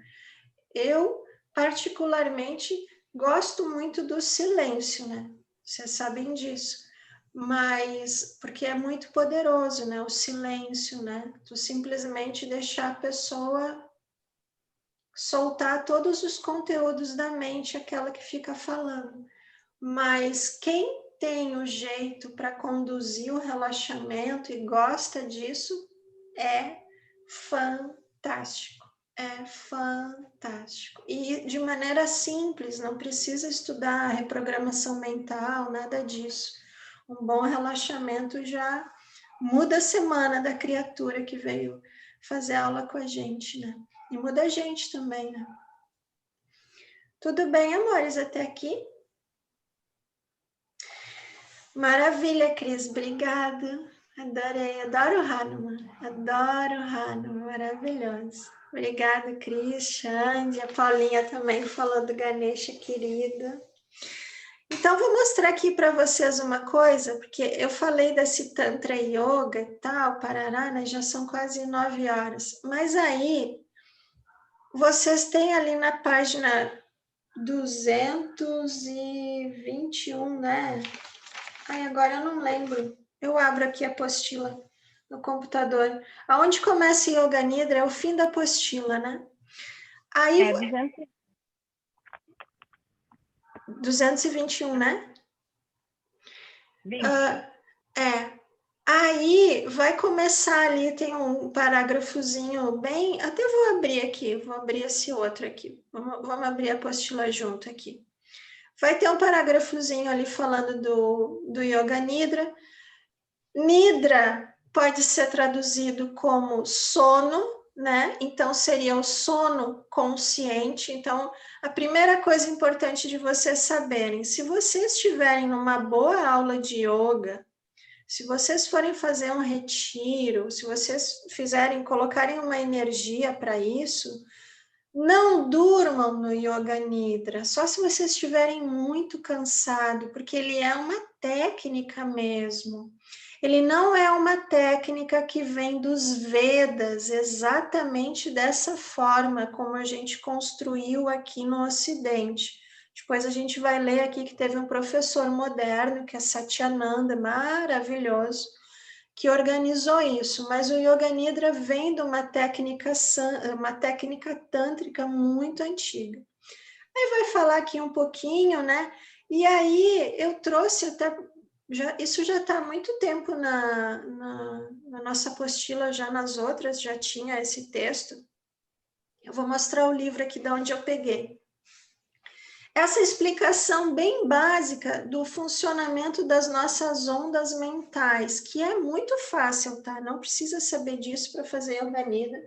Eu, particularmente, gosto muito do silêncio, né? Vocês sabem disso. Mas, porque é muito poderoso, né? O silêncio, né? Tu simplesmente deixar a pessoa soltar todos os conteúdos da mente, aquela que fica falando. Mas quem tem o jeito para conduzir o relaxamento e gosta disso, é fantástico. É fantástico. E de maneira simples, não precisa estudar reprogramação mental, nada disso. Um bom relaxamento já muda a semana da criatura que veio fazer aula com a gente, né? E muda a gente também, né? Tudo bem, amores, até aqui? Maravilha, Cris, obrigada. Adorei, adoro o Hanuman, maravilhoso. Obrigada, Cris, Xande, a Paulinha também falou do Ganesha, querida. Então, vou mostrar aqui para vocês uma coisa, porque eu falei desse Tantra Yoga e tal, parará, né? Já são quase 9 horas. Mas aí, vocês têm ali na página 221, né? Ai, agora eu não lembro. Eu abro aqui a apostila no computador. Aonde começa Yoga Nidra é o fim da apostila, né? Aí, 221, né? 20. Aí vai começar ali, tem um parágrafozinho bem... Até vou abrir aqui, vou abrir esse outro aqui. Vamos abrir a apostila junto aqui. Vai ter um parágrafozinho ali falando do Yoga Nidra. Nidra pode ser traduzido como sono, né? Então, seria o sono consciente. Então, a primeira coisa importante de vocês saberem, se vocês estiverem numa boa aula de yoga, se vocês forem fazer um retiro, se vocês colocarem uma energia para isso, não durmam no Yoga Nidra, só se vocês estiverem muito cansados, porque ele é uma técnica mesmo. Ele não é uma técnica que vem dos Vedas, exatamente dessa forma como a gente construiu aqui no Ocidente. Depois a gente vai ler aqui que teve um professor moderno, que é Satyananda, maravilhoso, que organizou isso, mas o Yoga Nidra vem de uma técnica tântrica muito antiga. Aí vai falar aqui um pouquinho, né? E aí eu trouxe até... isso já está há muito tempo na nossa apostila, já nas outras, já tinha esse texto. Eu vou mostrar o livro aqui de onde eu peguei. Essa explicação bem básica do funcionamento das nossas ondas mentais, que é muito fácil, tá? Não precisa saber disso para fazer Yoga Nidra.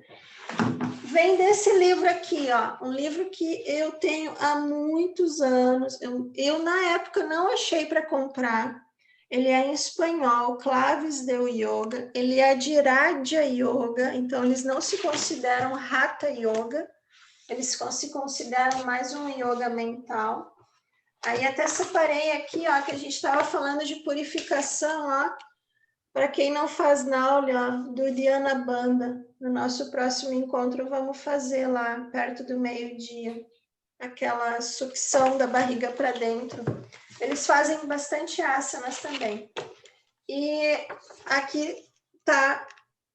Vem desse livro aqui, ó, um livro que eu tenho há muitos anos. Eu na época não achei para comprar. Ele é em espanhol, Claves de Yoga. Ele é de Raja Yoga, então eles não se consideram Hatha Yoga. Eles se consideram mais um yoga mental. Aí até separei aqui, ó, que a gente estava falando de purificação, ó, para quem não faz Nauli, ó, do Dhyana Bandha. No nosso próximo encontro vamos fazer lá, perto do meio-dia, aquela sucção da barriga para dentro. Eles fazem bastante asanas também. E aqui está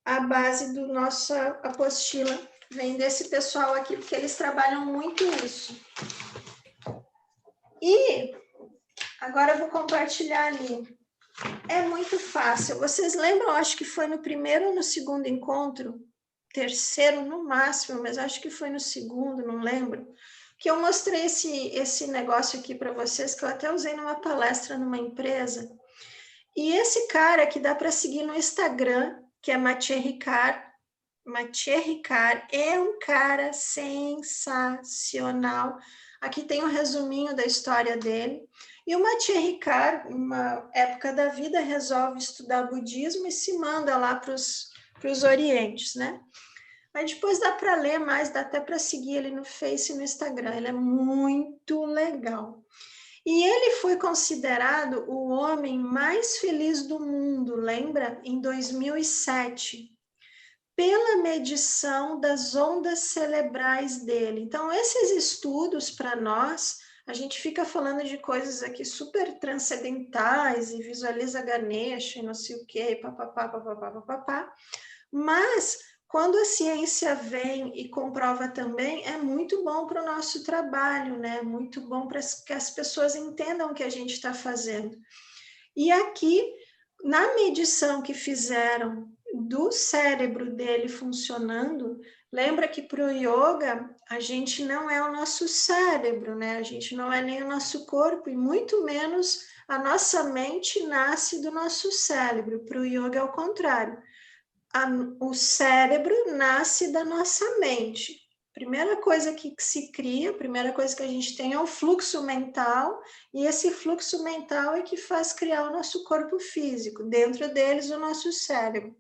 a base do nossa apostila. Vem desse pessoal aqui, porque eles trabalham muito isso. E agora eu vou compartilhar ali. É muito fácil. Vocês lembram, acho que foi no primeiro ou no segundo encontro, terceiro no máximo, mas acho que foi no segundo, não lembro, que eu mostrei esse negócio aqui para vocês, que eu até usei numa palestra numa empresa. E esse cara que dá para seguir no Instagram, que é Mathieu Ricard. Mathieu Ricard é um cara sensacional. Aqui tem um resuminho da história dele. E o Mathieu Ricard, uma época da vida, resolve estudar budismo e se manda lá para os orientes, né? Mas depois dá para ler mais, dá até para seguir ele no Face e no Instagram. Ele é muito legal. E ele foi considerado o homem mais feliz do mundo, lembra? Em 2007, pela medição das ondas cerebrais dele. Então, esses estudos, para nós, a gente fica falando de coisas aqui super transcendentais e visualiza Ganesha e não sei o quê, papapá, papapá, papapá. Mas, quando a ciência vem e comprova também, é muito bom para o nosso trabalho, né? Muito bom para que as pessoas entendam o que a gente está fazendo. E aqui, na medição que fizeram do cérebro dele funcionando, lembra que para o yoga, a gente não é o nosso cérebro, né? A gente não é nem o nosso corpo, e muito menos a nossa mente nasce do nosso cérebro. Para o yoga é o contrário. O cérebro nasce da nossa mente. Primeira coisa que se cria, a primeira coisa que a gente tem é o fluxo mental, e esse fluxo mental é que faz criar o nosso corpo físico, dentro deles o nosso cérebro.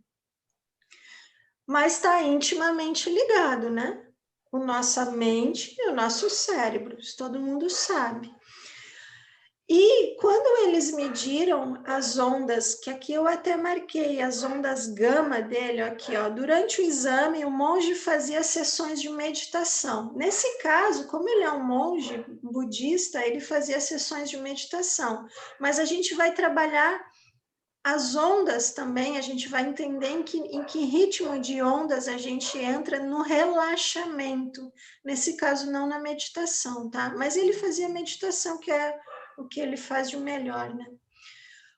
Mas está intimamente ligado, né? A nossa mente e o nosso cérebro, isso todo mundo sabe. E quando eles mediram as ondas, que aqui eu até marquei, as ondas gama dele, aqui, ó, durante o exame, o monge fazia sessões de meditação. Nesse caso, como ele é um monge budista, ele fazia sessões de meditação. Mas a gente vai trabalhar as ondas também, a gente vai entender em que ritmo de ondas a gente entra no relaxamento. Nesse caso, não na meditação, tá? Mas ele fazia meditação, que é o que ele faz de melhor, né?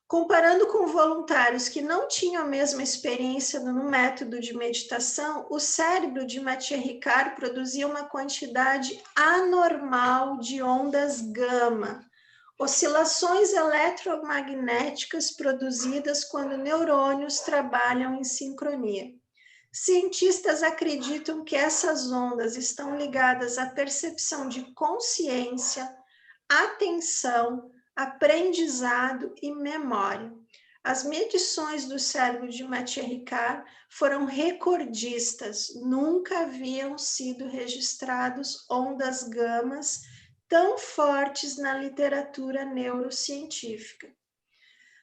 Comparando com voluntários que não tinham a mesma experiência no método de meditação, o cérebro de Mathieu Ricard produzia uma quantidade anormal de ondas gama, oscilações eletromagnéticas produzidas quando neurônios trabalham em sincronia. Cientistas acreditam que essas ondas estão ligadas à percepção de consciência, atenção, aprendizado e memória. As medições do cérebro de Mathieu Ricard foram recordistas, nunca haviam sido registrados ondas gamas tão fortes na literatura neurocientífica.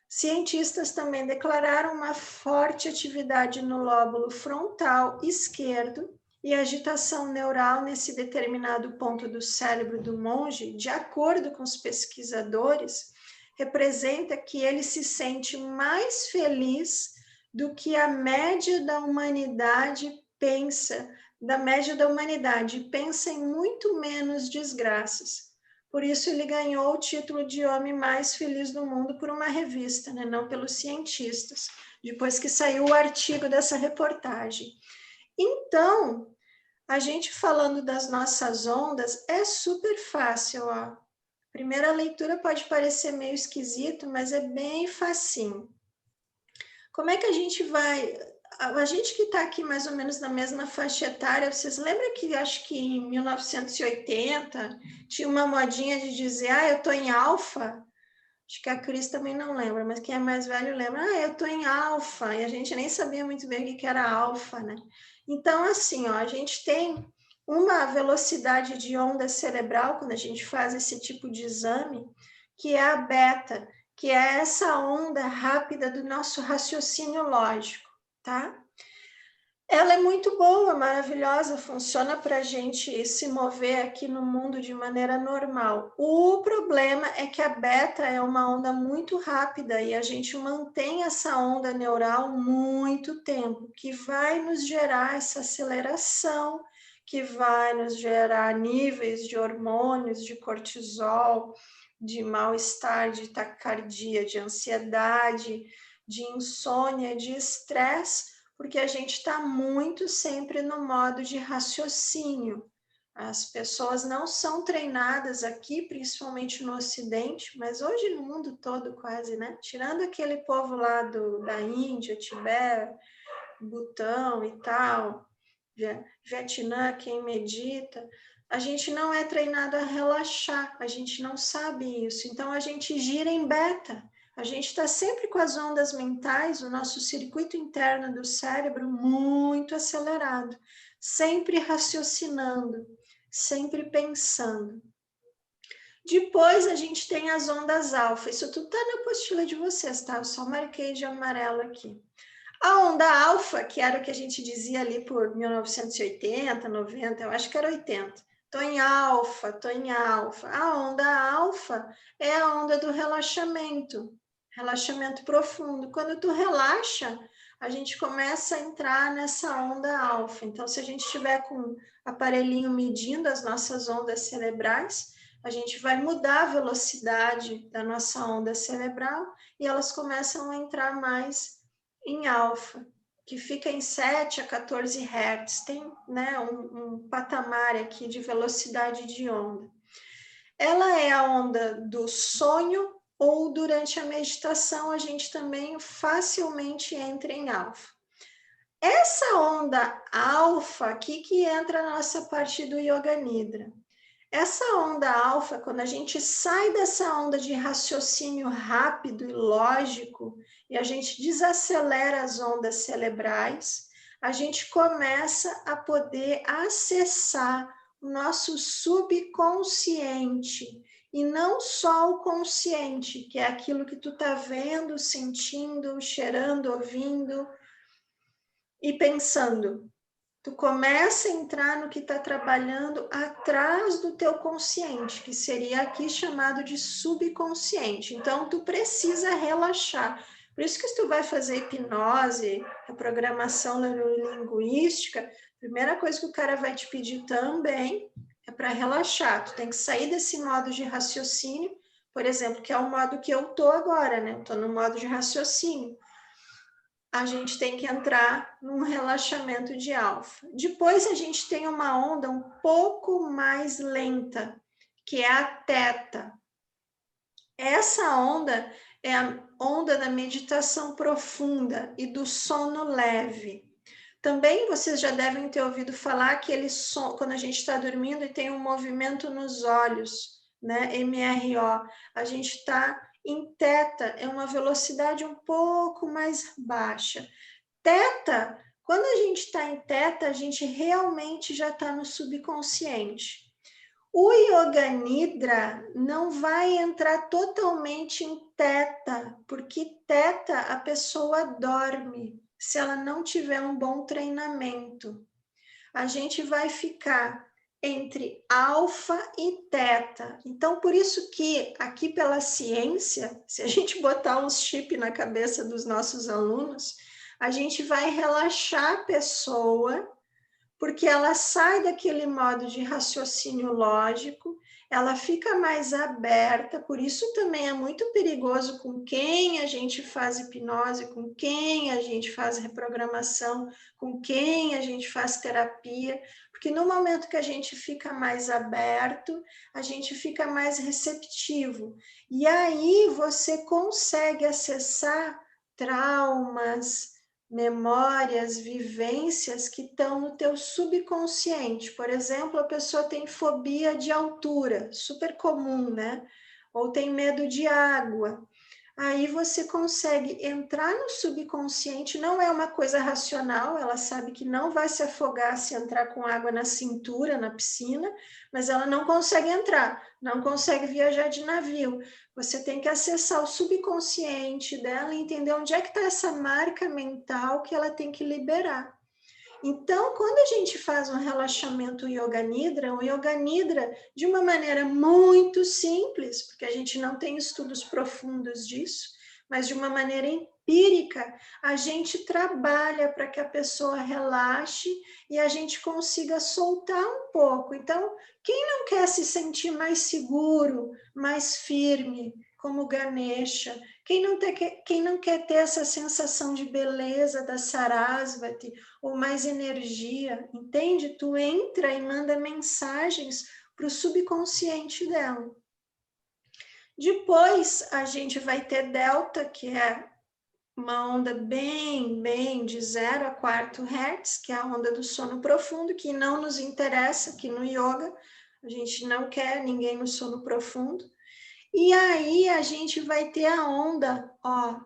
Cientistas também declararam uma forte atividade no lóbulo frontal esquerdo e agitação neural nesse determinado ponto do cérebro do monge, de acordo com os pesquisadores, representa que ele se sente mais feliz do que a média da humanidade pensa, pensa em muito menos desgraças. Por isso ele ganhou o título de homem mais feliz do mundo por uma revista, né? Não pelos cientistas, depois que saiu o artigo dessa reportagem. Então, a gente falando das nossas ondas é super fácil, ó. Primeira leitura pode parecer meio esquisito, mas é bem facinho. Como é que a gente vai... A gente que está aqui mais ou menos na mesma faixa etária, vocês lembram que acho que em 1980 tinha uma modinha de dizer, eu estou em alfa? Acho que a Cris também não lembra, mas quem é mais velho lembra, eu estou em alfa, e a gente nem sabia muito bem o que era alfa, né? Então, assim, ó, a gente tem uma velocidade de onda cerebral, quando a gente faz esse tipo de exame, que é a beta, que é essa onda rápida do nosso raciocínio lógico, tá? Ela é muito boa, maravilhosa, funciona para a gente se mover aqui no mundo de maneira normal. O problema é que a beta é uma onda muito rápida e a gente mantém essa onda neural muito tempo, que vai nos gerar essa aceleração, que vai nos gerar níveis de hormônios, de cortisol, de mal-estar, de taquicardia, de ansiedade, de insônia, de estresse, porque a gente está muito sempre no modo de raciocínio. As pessoas não são treinadas aqui, principalmente no Ocidente, mas hoje no mundo todo quase, né? Tirando aquele povo lá da Índia, Tibete, Butão e tal, Vietnã, quem medita, a gente não é treinado a relaxar, a gente não sabe isso. Então, a gente gira em beta. A gente está sempre com as ondas mentais, o nosso circuito interno do cérebro muito acelerado, sempre raciocinando, sempre pensando. Depois a gente tem as ondas alfa. Isso tudo está na apostila de vocês, tá? Eu só marquei de amarelo aqui. A onda alfa, que era o que a gente dizia ali por 1980, 90, eu acho que era 80. Estou em alfa, estou em alfa. A onda alfa é a onda do relaxamento profundo. Quando tu relaxa, a gente começa a entrar nessa onda alfa. Então, se a gente estiver com um aparelhinho medindo as nossas ondas cerebrais, a gente vai mudar a velocidade da nossa onda cerebral e elas começam a entrar mais em alfa, que fica em 7 a 14 Hz. Tem, né, um patamar aqui de velocidade de onda. Ela é a onda do sonho ou durante a meditação a gente também facilmente entra em alfa. Essa onda alfa aqui que entra na nossa parte do Yoga Nidra. Essa onda alfa, quando a gente sai dessa onda de raciocínio rápido e lógico e a gente desacelera as ondas cerebrais, a gente começa a poder acessar o nosso subconsciente e não só o consciente, que é aquilo que tu tá vendo, sentindo, cheirando, ouvindo e pensando. Tu começa a entrar no que está trabalhando atrás do teu consciente, que seria aqui chamado de subconsciente. Então, tu precisa relaxar. Por isso que se tu vai fazer hipnose, reprogramação neurolinguística, a primeira coisa que o cara vai te pedir também é para relaxar. Tu tem que sair desse modo de raciocínio, por exemplo, que é o modo que eu tô agora, né? Eu tô no modo de raciocínio. A gente tem que entrar num relaxamento de alfa. Depois a gente tem uma onda um pouco mais lenta, que é a teta. Essa onda é a onda da meditação profunda e do sono leve. Também vocês já devem ter ouvido falar que quando a gente está dormindo e tem um movimento nos olhos, né? MRO, a gente está em teta, é uma velocidade um pouco mais baixa. Teta, quando a gente está em teta, a gente realmente já está no subconsciente. O Yoga Nidra não vai entrar totalmente em teta, porque teta a pessoa dorme se ela não tiver um bom treinamento. A gente vai ficar entre alfa e teta. Então, por isso que aqui pela ciência, se a gente botar uns chip na cabeça dos nossos alunos, a gente vai relaxar a pessoa, porque ela sai daquele modo de raciocínio lógico, ela fica mais aberta, por isso também é muito perigoso com quem a gente faz hipnose, com quem a gente faz reprogramação, com quem a gente faz terapia, porque no momento que a gente fica mais aberto, a gente fica mais receptivo, e aí você consegue acessar traumas, memórias, vivências que estão no teu subconsciente. Por exemplo, a pessoa tem fobia de altura, super comum, né? Ou tem medo de água. Aí você consegue entrar no subconsciente, não é uma coisa racional, ela sabe que não vai se afogar se entrar com água na cintura, na piscina, mas ela não consegue entrar, não consegue viajar de navio. Você tem que acessar o subconsciente dela e entender onde é que está essa marca mental que ela tem que liberar. Então, quando a gente faz um relaxamento Yoga Nidra, o Yoga Nidra, de uma maneira muito simples, porque a gente não tem estudos profundos disso, mas de uma maneira empírica, a gente trabalha para que a pessoa relaxe e a gente consiga soltar um pouco. Então, quem não quer se sentir mais seguro, mais firme, como Ganesha. Quem não quer ter essa sensação de beleza da Sarasvati, ou mais energia, entende? Tu entra e manda mensagens para o subconsciente dela. Depois, a gente vai ter Delta, que é uma onda bem de 0 a 4 Hz, que é a onda do sono profundo, que não nos interessa aqui no yoga, a gente não quer ninguém no sono profundo. E aí a gente vai ter a onda, ó,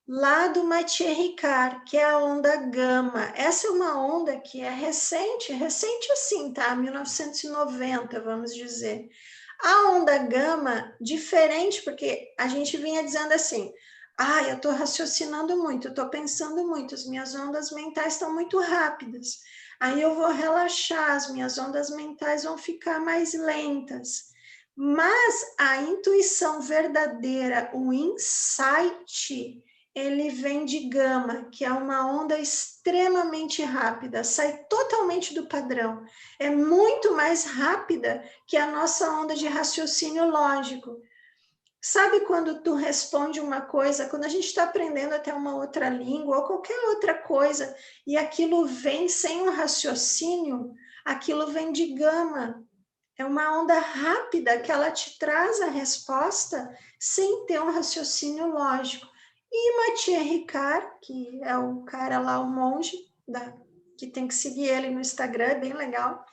lá do Mathieu Ricard, que é a onda gama. Essa é uma onda que é recente assim, tá? 1990, vamos dizer. A onda gama, diferente, porque a gente vinha dizendo assim, eu estou raciocinando muito, eu estou pensando muito, as minhas ondas mentais estão muito rápidas. Aí eu vou relaxar, as minhas ondas mentais vão ficar mais lentas. Mas a intuição verdadeira, o insight, ele vem de gama, que é uma onda extremamente rápida, sai totalmente do padrão. É muito mais rápida que a nossa onda de raciocínio lógico. Sabe quando tu responde uma coisa, quando a gente está aprendendo até uma outra língua ou qualquer outra coisa, e aquilo vem sem um raciocínio, aquilo vem de gama. É uma onda rápida que ela te traz a resposta sem ter um raciocínio lógico. E Mathieu Ricard, que é o cara lá, o monge, que tem que seguir ele no Instagram, é bem legal.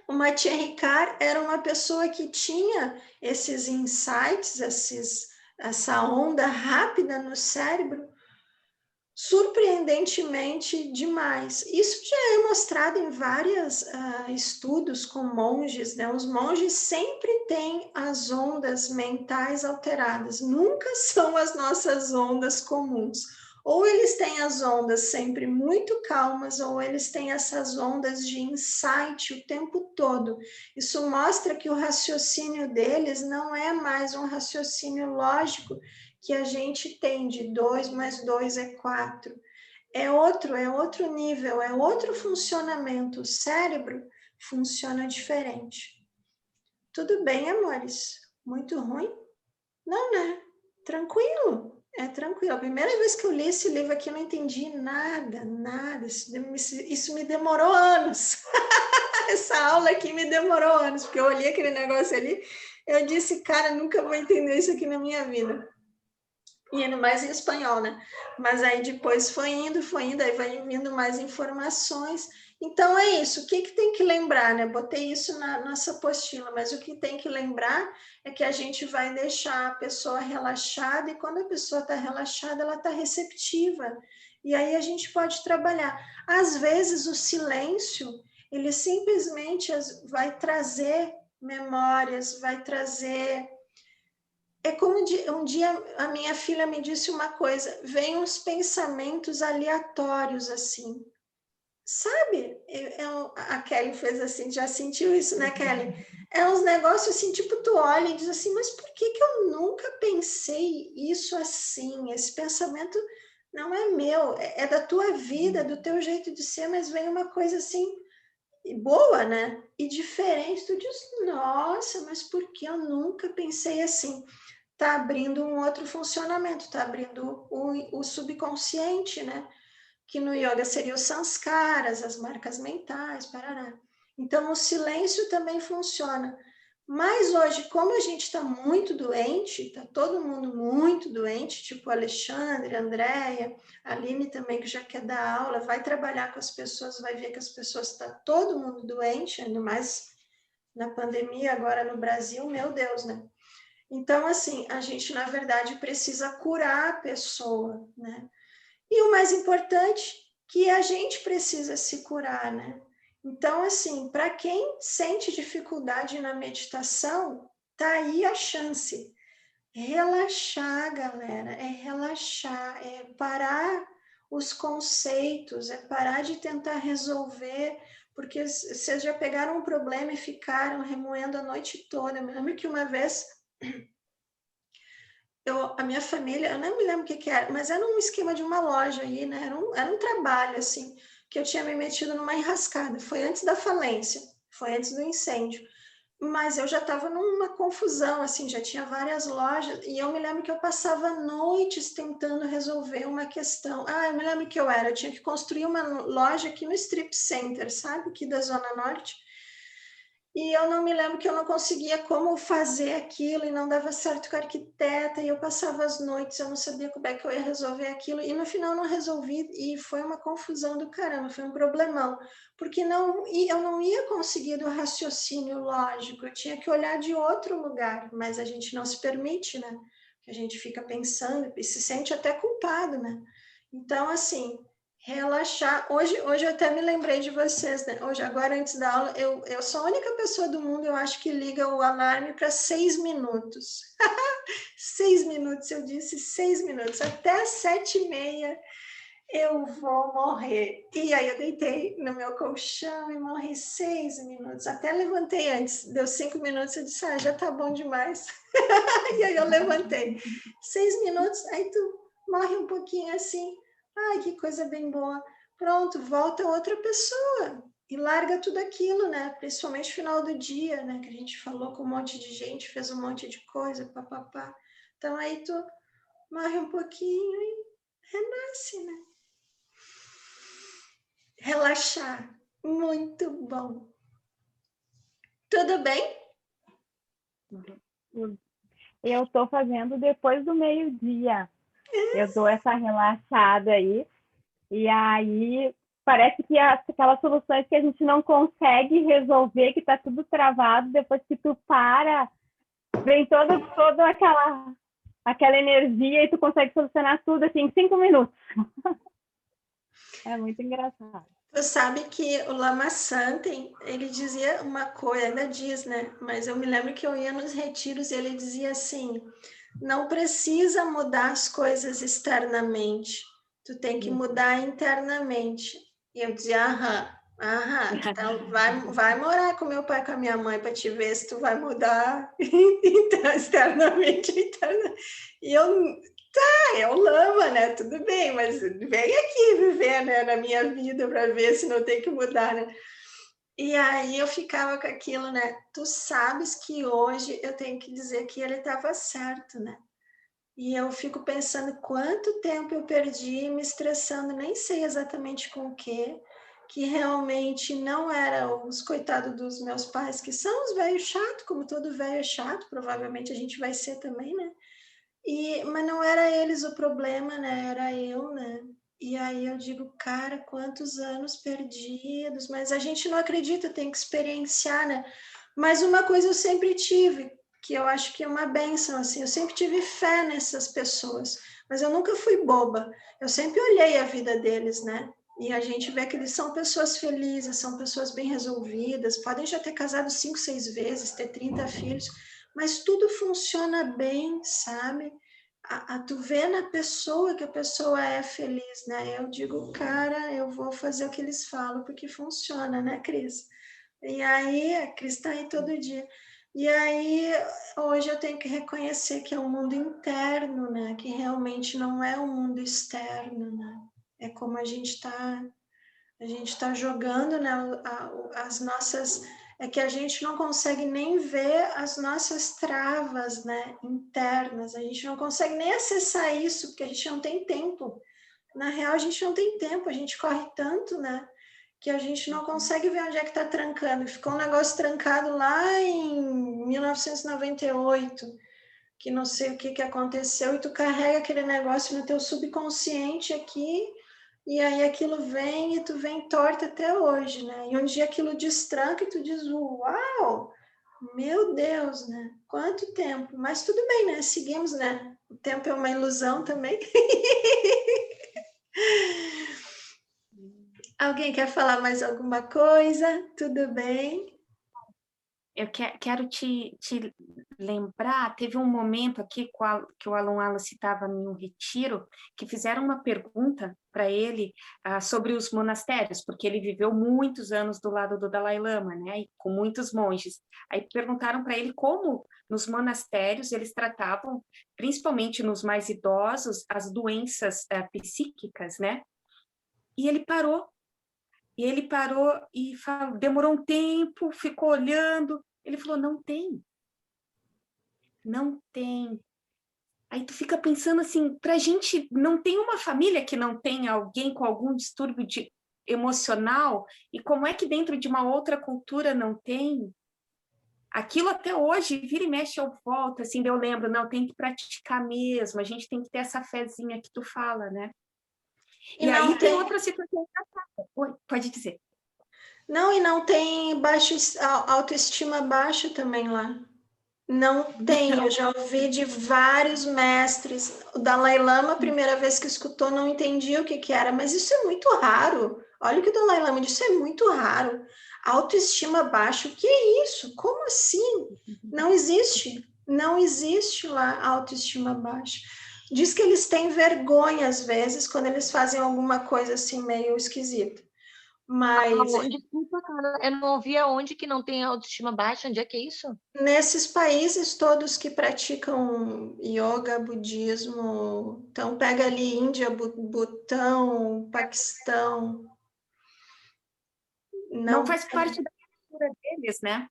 O Mathieu Ricard era uma pessoa que tinha esses insights, essa onda rápida no cérebro, surpreendentemente demais. Isso já é mostrado em vários estudos com monges, né? Os monges sempre têm as ondas mentais alteradas, nunca são as nossas ondas comuns. Ou eles têm as ondas sempre muito calmas, ou eles têm essas ondas de insight o tempo todo. Isso mostra que o raciocínio deles não é mais um raciocínio lógico, que a gente tem de 2 mais 2 é 4. É outro nível, é outro funcionamento. O cérebro funciona diferente. Tudo bem, amores? Muito ruim? Não, né? Tranquilo. É tranquilo. A primeira vez que eu li esse livro aqui, eu não entendi nada. Isso me demorou anos. Essa aula aqui me demorou anos, porque eu olhei aquele negócio ali, eu disse, cara, nunca vou entender isso aqui na minha vida. E indo mais em espanhol, né? Mas aí depois foi indo, aí vai vindo mais informações. Então é isso, o que tem que lembrar, né? Botei isso na nossa apostila, mas o que tem que lembrar é que a gente vai deixar a pessoa relaxada, e quando a pessoa está relaxada, ela está receptiva. E aí a gente pode trabalhar. Às vezes o silêncio, ele simplesmente vai trazer memórias, vai trazer... É como um dia a minha filha me disse uma coisa, vem uns pensamentos aleatórios assim, sabe? A Kelly fez assim, já sentiu isso, né, Kelly? É uns negócios assim, tipo, tu olha e diz assim, mas por que eu nunca pensei isso assim? Esse pensamento não é meu, é da tua vida, do teu jeito de ser, mas vem uma coisa assim, boa, né? E diferente, tu diz, nossa, mas por que eu nunca pensei assim? Está abrindo um outro funcionamento, está abrindo o subconsciente, né? Que no yoga seria os sanskaras, as marcas mentais, parará. Então, o silêncio também funciona. Mas hoje, como a gente está muito doente, está todo mundo muito doente, tipo Alexandre, Andréia, a Aline também, que já quer dar aula, vai trabalhar com as pessoas, vai ver que as pessoas, está todo mundo doente, ainda mais na pandemia, agora no Brasil, meu Deus, né? Então, assim, a gente, na verdade, precisa curar a pessoa, né? E o mais importante, que a gente precisa se curar, né? Então, assim, para quem sente dificuldade na meditação, tá aí a chance. Relaxar, galera, é relaxar, é parar os conceitos, é parar de tentar resolver, porque vocês já pegaram um problema e ficaram remoendo a noite toda. Eu me lembro que uma vez... a minha família, eu não me lembro o que era, mas era um esquema de uma loja aí, né? Era um trabalho, assim, que eu tinha me metido numa enrascada. Foi antes da falência, foi antes do incêndio. mas eu já estava numa confusão, assim, já tinha várias lojas, e eu me lembro que eu passava noites tentando resolver uma questão. Eu me lembro que eu tinha que construir uma loja aqui no Strip Center, sabe, aqui da Zona Norte, e eu não me lembro que eu não conseguia como fazer aquilo, e não dava certo com a arquiteta, e eu passava as noites, eu não sabia como é que eu ia resolver aquilo, e no final não resolvi, e foi uma confusão do caramba, foi um problemão, porque eu não ia conseguir do raciocínio lógico, eu tinha que olhar de outro lugar, mas a gente não se permite, né? A gente fica pensando e se sente até culpado, né? Então, assim, relaxar. Hoje eu até me lembrei de vocês, né? Hoje, agora, antes da aula, eu sou a única pessoa do mundo, eu acho, que liga o alarme para 6 minutos. 6 minutos, eu disse 6 minutos. Até 7h30 eu vou morrer. E aí eu deitei no meu colchão e morri 6 minutos. Até levantei antes. Deu 5 minutos, eu disse, já tá bom demais. E aí eu levantei. 6 minutos, aí tu morre um pouquinho assim. Ai, que coisa bem boa. Pronto, volta outra pessoa e larga tudo aquilo, né? Principalmente no final do dia, né? Que a gente falou com um monte de gente, fez um monte de coisa, papapá. Então aí tu morre um pouquinho e renasce, né? Relaxar, muito bom. Tudo bem? Eu estou fazendo depois do meio-dia. Eu dou essa relaxada aí. E aí parece que aquelas soluções que a gente não consegue resolver, que está tudo travado, depois que tu para, vem toda aquela energia e tu consegue solucionar tudo assim em 5 minutos. É muito engraçado. Tu sabe que o Lama Santen, ele dizia uma coisa, ainda diz, né? Mas eu me lembro que eu ia nos retiros e ele dizia assim, não precisa mudar as coisas externamente, tu tem que mudar internamente. E eu dizia, então vai morar com meu pai e com a minha mãe para te ver se tu vai mudar então, externamente. E eu Lama, né? Tudo bem, mas vem aqui viver, né, na minha vida para ver se não tem que mudar, né? E aí eu ficava com aquilo, né? Tu sabes que hoje eu tenho que dizer que ele estava certo, né? E eu fico pensando quanto tempo eu perdi me estressando, nem sei exatamente com o quê, que realmente não era os coitados dos meus pais, que são os velhos chatos, como todo velho é chato, provavelmente a gente vai ser também, né? Mas não era eles o problema, né? Era eu, né? E aí eu digo, cara, quantos anos perdidos, mas a gente não acredita, tem que experienciar, né? Mas uma coisa eu sempre tive, que eu acho que é uma bênção, assim, eu sempre tive fé nessas pessoas, mas eu nunca fui boba, eu sempre olhei a vida deles, né? E a gente vê que eles são pessoas felizes, são pessoas bem resolvidas, podem já ter casado 5, 6 vezes, ter 30 filhos, mas tudo funciona bem, sabe? Tu vê na pessoa que a pessoa é feliz, né? Eu digo, cara, eu vou fazer o que eles falam, porque funciona, né, Cris? E aí, a Cris está aí todo dia. E aí, hoje eu tenho que reconhecer que é um mundo interno, né? Que realmente não é um mundo externo, né? É como a gente tá jogando, né, as nossas... É que a gente não consegue nem ver as nossas travas, né, internas. A gente não consegue nem acessar isso, porque a gente não tem tempo. Na real, a gente não tem tempo. A gente corre tanto, né, que a gente não consegue ver onde é que está trancando. Ficou um negócio trancado lá em 1998, que não sei o que aconteceu, e tu carrega aquele negócio no teu subconsciente aqui, e aí aquilo vem e tu vem torta até hoje, né? E um dia aquilo destranca e tu diz, uau, meu Deus, né? Quanto tempo? Mas tudo bem, né? Seguimos, né? O tempo é uma ilusão também. Alguém quer falar mais alguma coisa? Tudo bem? Eu quero te lembrar, teve um momento aqui que o Alan Wallace estava em um retiro, que fizeram uma pergunta para ele sobre os monastérios, porque ele viveu muitos anos do lado do Dalai Lama, né, e com muitos monges. Aí perguntaram para ele como nos monastérios eles tratavam, principalmente nos mais idosos, as doenças psíquicas, né? E ele parou. E falou, demorou um tempo, ficou olhando. Ele falou, não tem. Não tem. Aí tu fica pensando assim, pra gente, não tem uma família que não tenha alguém com algum distúrbio emocional, e como é que dentro de uma outra cultura não tem? Aquilo até hoje, vira e mexe, eu volto, assim, eu lembro, não, tem que praticar mesmo, a gente tem que ter essa fezinha que tu fala, né? E aí tem outra situação. Oi, pode dizer. Não, e não tem autoestima baixa também lá. Não tem, eu já ouvi de vários mestres. O Dalai Lama, a primeira vez que escutou, não entendia o que era, mas isso é muito raro. Olha o que o Dalai Lama disse, é muito raro. Autoestima baixa, o que é isso? Como assim? Não existe. Não existe lá autoestima baixa. Diz que eles têm vergonha, às vezes, quando eles fazem alguma coisa assim meio esquisita. Mas desculpa, cara, eu não ouvi aonde que não tem autoestima baixa, onde é que é isso? nesses países todos que praticam yoga, budismo, então pega ali Índia, Butão, Paquistão. Não faz parte da cultura deles, né?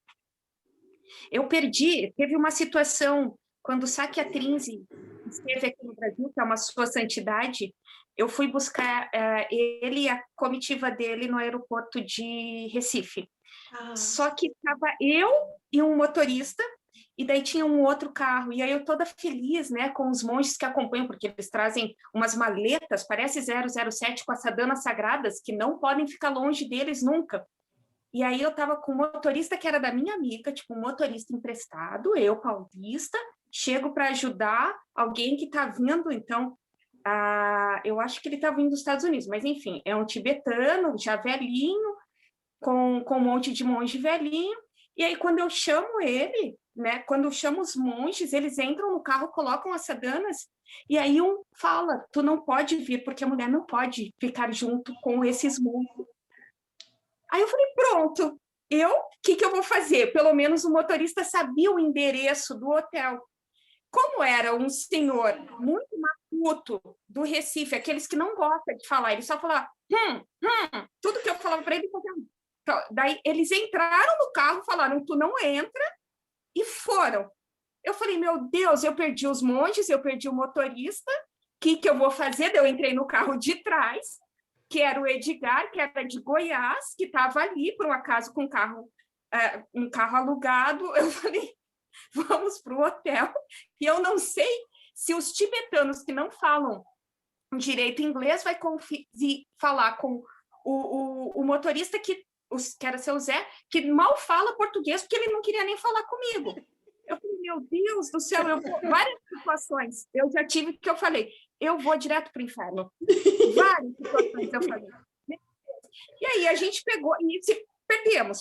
Teve uma situação, quando o Sakya Trinzi esteve aqui no Brasil, que é uma sua santidade, eu fui buscar ele e a comitiva dele no aeroporto de Recife. Só que estava eu e um motorista, e daí tinha um outro carro, e aí eu toda feliz, né, com os monges que acompanham, porque eles trazem umas maletas, parece 007 com as sadanas sagradas, que não podem ficar longe deles nunca. E aí eu estava com um motorista que era da minha amiga, tipo um motorista emprestado, eu paulista, chego para ajudar alguém que está vindo, então, eu acho que ele está vindo dos Estados Unidos, mas enfim, é um tibetano, já velhinho, com um monte de monge velhinho, e aí quando eu chamo ele, né, quando eu chamo os monges, eles entram no carro, colocam as sadanas, e aí um fala, tu não pode vir, porque a mulher não pode ficar junto com esses monges. Aí eu falei, pronto, o que eu vou fazer? Pelo menos o motorista sabia o endereço do hotel. Como era um senhor muito matuto do Recife, aqueles que não gostam de falar, ele só falava, tudo que eu falava para ele, então, daí eles entraram no carro, falaram, tu não entra, e foram. Eu falei, meu Deus, eu perdi os monges, eu perdi o motorista, o que eu vou fazer? Eu entrei no carro de trás, que era o Edgar, que era de Goiás, que estava ali, por um acaso, com um carro alugado. Eu falei, vamos para o hotel. E eu não sei se os tibetanos que não falam direito inglês vai conseguir falar com o motorista, que era seu Zé, que mal fala português, porque ele não queria nem falar comigo. Eu falei, meu Deus do céu, várias situações eu já tive que eu falei, eu vou direto para o inferno. Várias situações eu falei. E aí a gente pegou e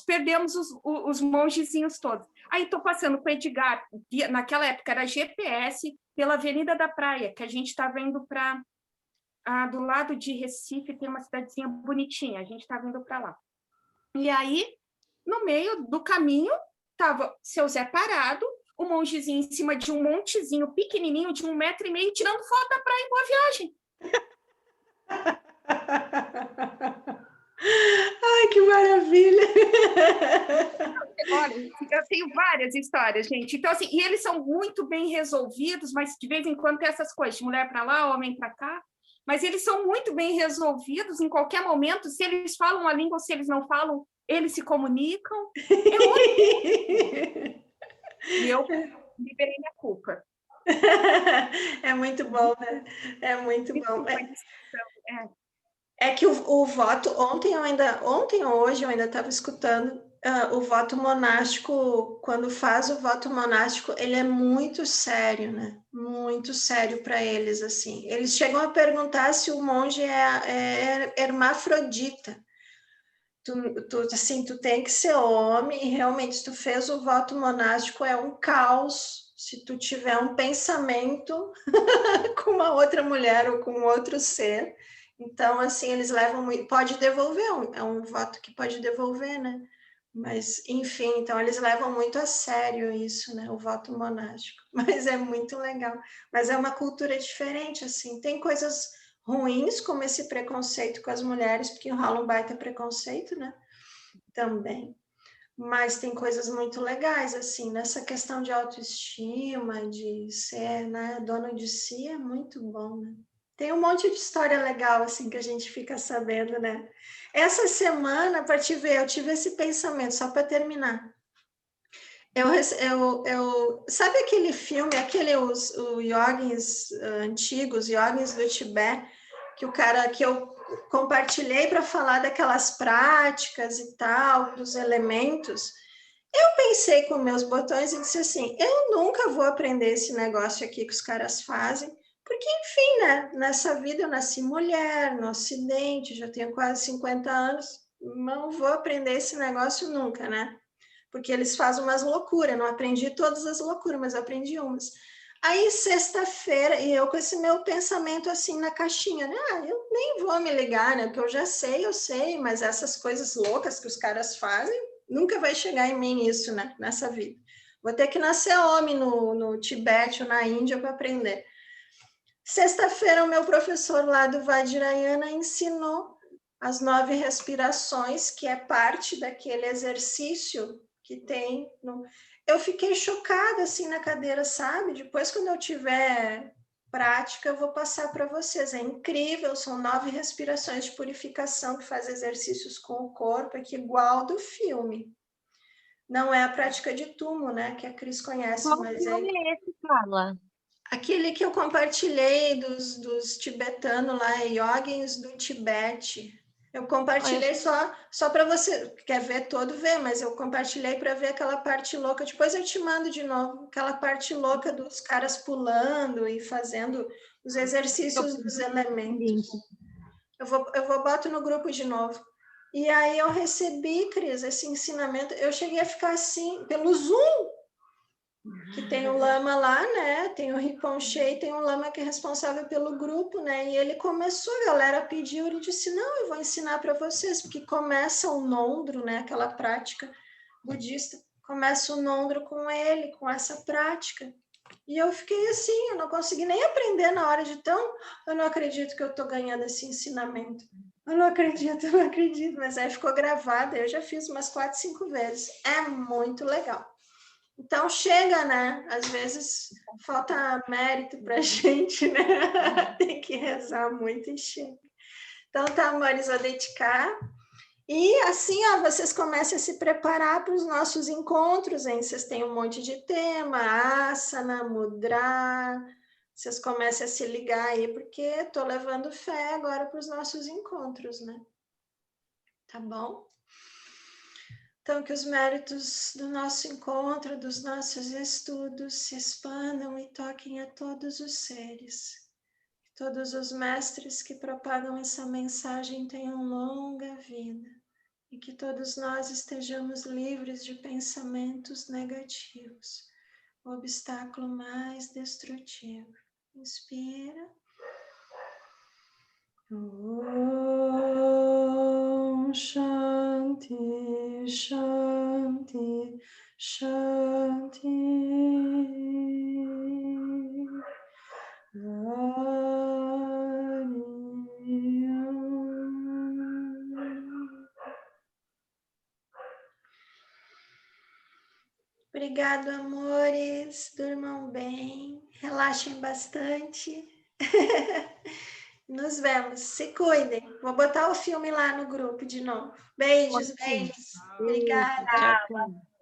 perdemos os mongezinhos todos. Aí estou passando com o Edgar, naquela época era GPS, pela Avenida da Praia, que a gente estava indo para... do lado de Recife tem uma cidadezinha bonitinha, a gente estava indo para lá. E aí, no meio do caminho, estava seu Zé parado, o mongezinho em cima de um montezinho pequenininho de 1,5 metro, tirando foto da praia em Boa Viagem. Ai, que maravilha! Olha, eu tenho várias histórias, gente. Então, assim, e eles são muito bem resolvidos, mas de vez em quando tem essas coisas, de mulher para lá, homem para cá. Mas eles são muito bem resolvidos em qualquer momento. Se eles falam a língua ou se eles não falam, eles se comunicam. E eu liberei minha culpa. É muito bom, né? É muito bom. É que o voto, ontem ou hoje eu ainda estava escutando, o voto monástico, quando faz o voto monástico, ele é muito sério, né? Muito sério para eles, assim. Eles chegam a perguntar se o monge é hermafrodita. Tu tem que ser homem, e realmente, se tu fez o voto monástico, é um caos se tu tiver um pensamento com uma outra mulher ou com outro ser. Então, assim, eles levam muito... Pode devolver, é um voto que pode devolver, né? Mas, enfim, então eles levam muito a sério isso, né? O voto monástico. Mas é muito legal. Mas é uma cultura diferente, assim. Tem coisas ruins, como esse preconceito com as mulheres, porque rola um baita preconceito, né? Também. Mas tem coisas muito legais, assim, nessa questão de autoestima, de ser, né, dono de si, é muito bom, né? Tem um monte de história legal, assim, que a gente fica sabendo, né? Essa semana, para te ver, eu tive esse pensamento, só para terminar. Sabe aquele filme, os yogis antigos, yogis do Tibete, que eu compartilhei para falar daquelas práticas e tal, dos elementos? Eu pensei com meus botões e disse assim, eu nunca vou aprender esse negócio aqui que os caras fazem, porque, enfim, né, nessa vida eu nasci mulher, no Ocidente, já tenho quase 50 anos, não vou aprender esse negócio nunca, né? Porque eles fazem umas loucuras, não aprendi todas as loucuras, mas aprendi umas. Aí, sexta-feira, e eu com esse meu pensamento assim na caixinha, né? Eu nem vou me ligar, né? Porque eu sei, mas essas coisas loucas que os caras fazem, nunca vai chegar em mim isso, né? Nessa vida. Vou ter que nascer homem no Tibete ou na Índia para aprender. Sexta-feira, o meu professor lá do Vajrayana ensinou as 9 respirações, que é parte daquele exercício que tem. Eu fiquei chocada assim na cadeira, sabe? Depois, quando eu tiver prática, eu vou passar para vocês. É incrível, são 9 respirações de purificação que faz exercícios com o corpo, aqui igual do filme. Não é a prática de Tumo, né? Que a Cris conhece, Qual mas filme é esse, Carla? aquele que eu compartilhei dos tibetanos lá, yogis do Tibete. Eu compartilhei só para você, quer ver todo, vê, mas eu compartilhei para ver aquela parte louca. Depois eu te mando de novo, aquela parte louca dos caras pulando e fazendo os exercícios dos elementos. Eu boto no grupo de novo. E aí eu recebi, Cris, esse ensinamento. Eu cheguei a ficar assim, pelo Zoom, que tem o lama lá, né? Tem o Rinpoche, tem um lama que é responsável pelo grupo, né? E ele começou, a galera pediu, ele disse, não, eu vou ensinar para vocês, porque começa o nondro, né? Aquela prática budista, começa o nondro com ele, com essa prática. E eu fiquei assim, eu não consegui nem aprender na hora de tão, eu não acredito que eu estou ganhando esse ensinamento. Eu não acredito, mas aí ficou gravado, eu já fiz umas 4, 5 vezes. É muito legal. Então, chega, né? Às vezes falta mérito para a gente, né? Tem que rezar muito e chega. Então, tá, amores, vou dedicar. E assim, ó, vocês comecem a se preparar para os nossos encontros, hein? Vocês têm um monte de tema, asana, mudra. Vocês comecem a se ligar aí, porque estou levando fé agora para os nossos encontros, né? Tá bom? Então, que os méritos do nosso encontro, dos nossos estudos se expandam e toquem a todos os seres. Que todos os mestres que propagam essa mensagem tenham longa vida. E que todos nós estejamos livres de pensamentos negativos, o obstáculo mais destrutivo. Inspira. Om Shanti, Shanti, Shanti. Obrigado, amores. Durmam bem, relaxem bastante. Nos vemos. Se cuidem. Vou botar o filme lá no grupo de novo. Beijos, beijos. Obrigada. Tchau, tchau.